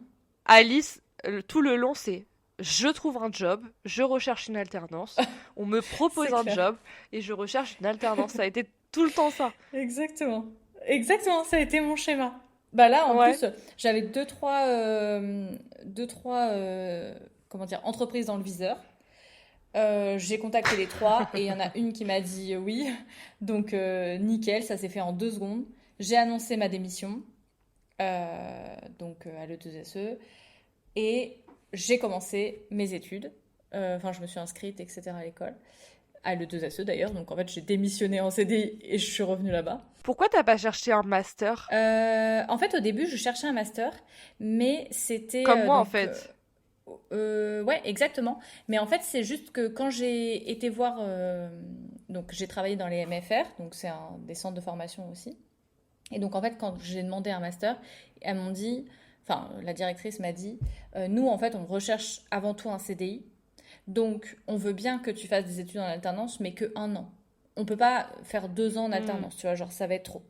Alice, tout le long, c'est je trouve un job, je recherche une alternance, on me propose C'est un clair. job et je recherche une alternance. Ça a été tout le temps ça. Exactement. Exactement, ça a été mon schéma. Bah là, en Ouais. plus, j'avais deux, trois, comment dire, entreprises dans le viseur. J'ai contacté les trois et il y en a une qui m'a dit oui. Donc, nickel, ça s'est fait en 2 secondes. J'ai annoncé ma démission, à l'E2SE, et j'ai commencé mes études. Enfin, je me suis inscrite, etc. à l'école, à l'E2SE d'ailleurs. Donc, en fait, j'ai démissionné en CDI et je suis revenue là-bas. Pourquoi t'as pas cherché un master? En fait, au début, je cherchais un master, mais c'était Comme moi, en fait. ouais, exactement. Mais en fait, c'est juste que quand j'ai été voir, donc j'ai travaillé dans les MFR, donc c'est des centres de formation aussi. Et donc en fait, quand j'ai demandé un master, elles m'ont dit, enfin, la directrice m'a dit, nous en fait, on recherche avant tout un CDI. Donc, on veut bien que tu fasses des études en alternance, mais que 1 an. On peut pas faire 2 ans en Hmm. alternance, tu vois, genre ça va être trop.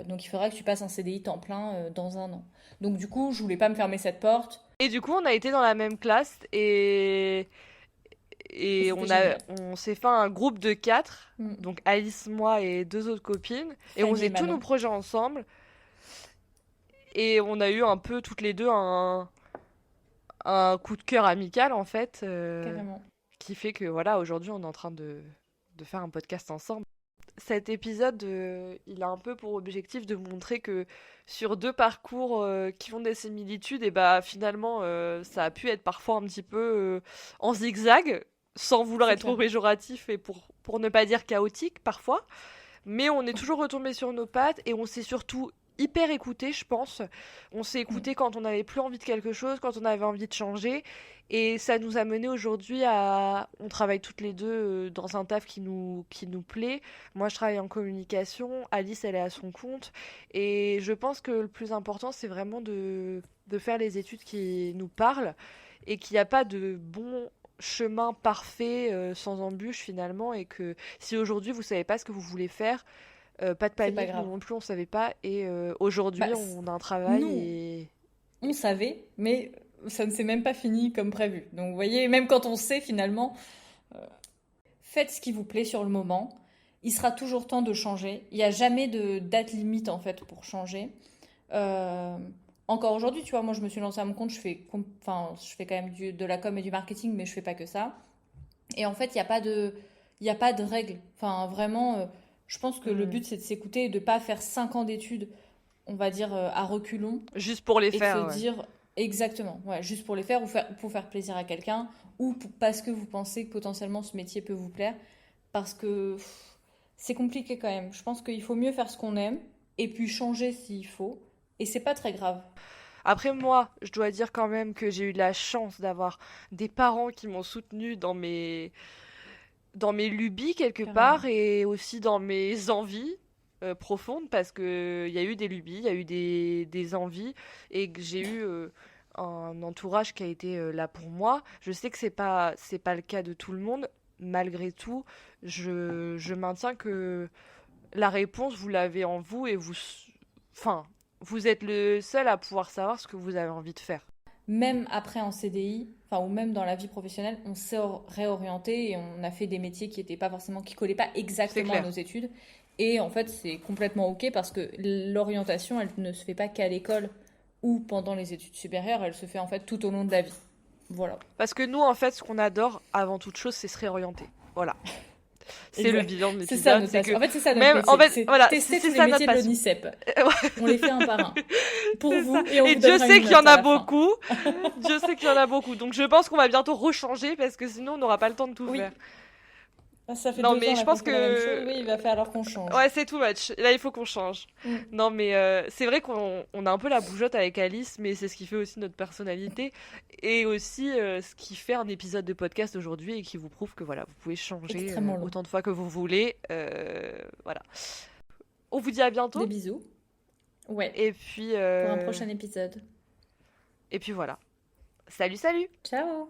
Donc, il faudra que tu passes un CDI temps plein dans 1 an. Donc, du coup, je voulais pas me fermer cette porte Et du coup, on a été dans la même classe et et c'était génial. on s'est fait un groupe de 4, Mm. donc Alice, moi et 2 autres copines, et on Fanny et faisait tous nos Manon, projets ensemble. Et on a eu un peu toutes les deux un coup de cœur amical en fait, carrément. qui fait que voilà, aujourd'hui on est en train de faire un podcast ensemble. Cet épisode, il a un peu pour objectif de montrer que sur 2 parcours qui ont des similitudes, et bah finalement ça a pu être parfois un petit peu en zigzag, sans vouloir C'est être trop clair. péjoratif et pour ne pas dire chaotique parfois. Mais on est toujours retombé sur nos pattes et on s'est surtout hyper écouté, je pense. On s'est Mm. écouté quand on n'avait plus envie de quelque chose, quand on avait envie de changer. Et ça nous a mené aujourd'hui à... On travaille toutes les deux dans un taf qui nous plaît. Moi, je travaille en communication. Alice, elle est à son compte. Et je pense que le plus important, c'est vraiment de faire les études qui nous parlent et qu'il n'y a pas de bon chemin parfait sans embûche finalement, et que si aujourd'hui vous savez pas ce que vous voulez faire, pas de C'est pas panique, nous grave. non plus on savait pas, et Bah, aujourd'hui on a un travail nous, et on savait, mais ça ne s'est même pas fini comme prévu. Donc, vous voyez, même quand on sait finalement, faites ce qui vous plaît sur le moment. Il sera toujours temps de changer. Il n'y a jamais de date limite en fait pour changer. Euh, Encore aujourd'hui, tu vois, moi je me suis lancée à mon compte, enfin, je fais quand même de la com et du marketing, mais je fais pas que ça. Et en fait, il y a pas de règles. Enfin, vraiment, je pense que le Hmm. but c'est de s'écouter et de pas faire 5 ans d'études, on va dire, à reculons, Juste pour les et de se faire, ouais. dire exactement, ouais, juste pour les faire ou pour faire plaisir à quelqu'un, ou parce que vous pensez que potentiellement ce métier peut vous plaire, parce que c'est compliqué quand même. Je pense qu'il faut mieux faire ce qu'on aime et puis changer s'il faut, et c'est pas très grave. Après moi, je dois dire quand même que j'ai eu de la chance d'avoir des parents qui m'ont soutenu dans mes lubies quelque Carrément. part, et aussi dans mes envies profondes, parce que il y a eu des lubies, il y a eu des envies, et que j'ai eu un entourage qui a été là pour moi. Je sais que c'est pas le cas de tout le monde. Malgré tout, je maintiens que la réponse, vous l'avez en vous, et enfin, vous êtes le seul à pouvoir savoir ce que vous avez envie de faire. Même après en CDI, enfin ou même dans la vie professionnelle, on s'est réorienté et on a fait des métiers qui étaient pas forcément, qui collaient pas C'est exactement à nos clair. études. Et en fait, c'est complètement ok parce que l'orientation, elle ne se fait pas qu'à l'école ou pendant les études supérieures, elle se fait en fait tout au long de la vie. Voilà, Parce que nous, en fait, ce qu'on adore avant toute chose, c'est se réorienter. Voilà. C'est le exact. bilan de C'est ça l'épisode. notre C'est passion. que En fait, c'est ça notre même, en métier. fait, C'est voilà, tester c'est tous les ça notre métiers de passion. l'ONICEP. On les fait un par un pour C'est ça. vous et on Et vous Dieu donnera sait une qu'il y en note à a la fin. beaucoup. Dieu sait qu'il y en a beaucoup. Donc je pense qu'on va bientôt rechanger, parce que sinon on n'aura pas le temps de tout Oui, faire. ça fait Non, 2 ans mais je là qu'on pense fait la même chose. que Oui, il va falloir qu'on change. ouais, c'est too much. Là, il faut qu'on change. Mm. Non, mais c'est vrai qu'on a un peu la bougeotte avec Alice, mais c'est ce qui fait aussi notre personnalité, et aussi ce qui fait un épisode de podcast aujourd'hui, et qui vous prouve que voilà, vous pouvez changer Extrêmement long. autant de fois que vous voulez. Voilà. On vous dit à Des bientôt, bisous. Ouais, et puis pour un prochain épisode. voilà. Salut, salut! Ciao!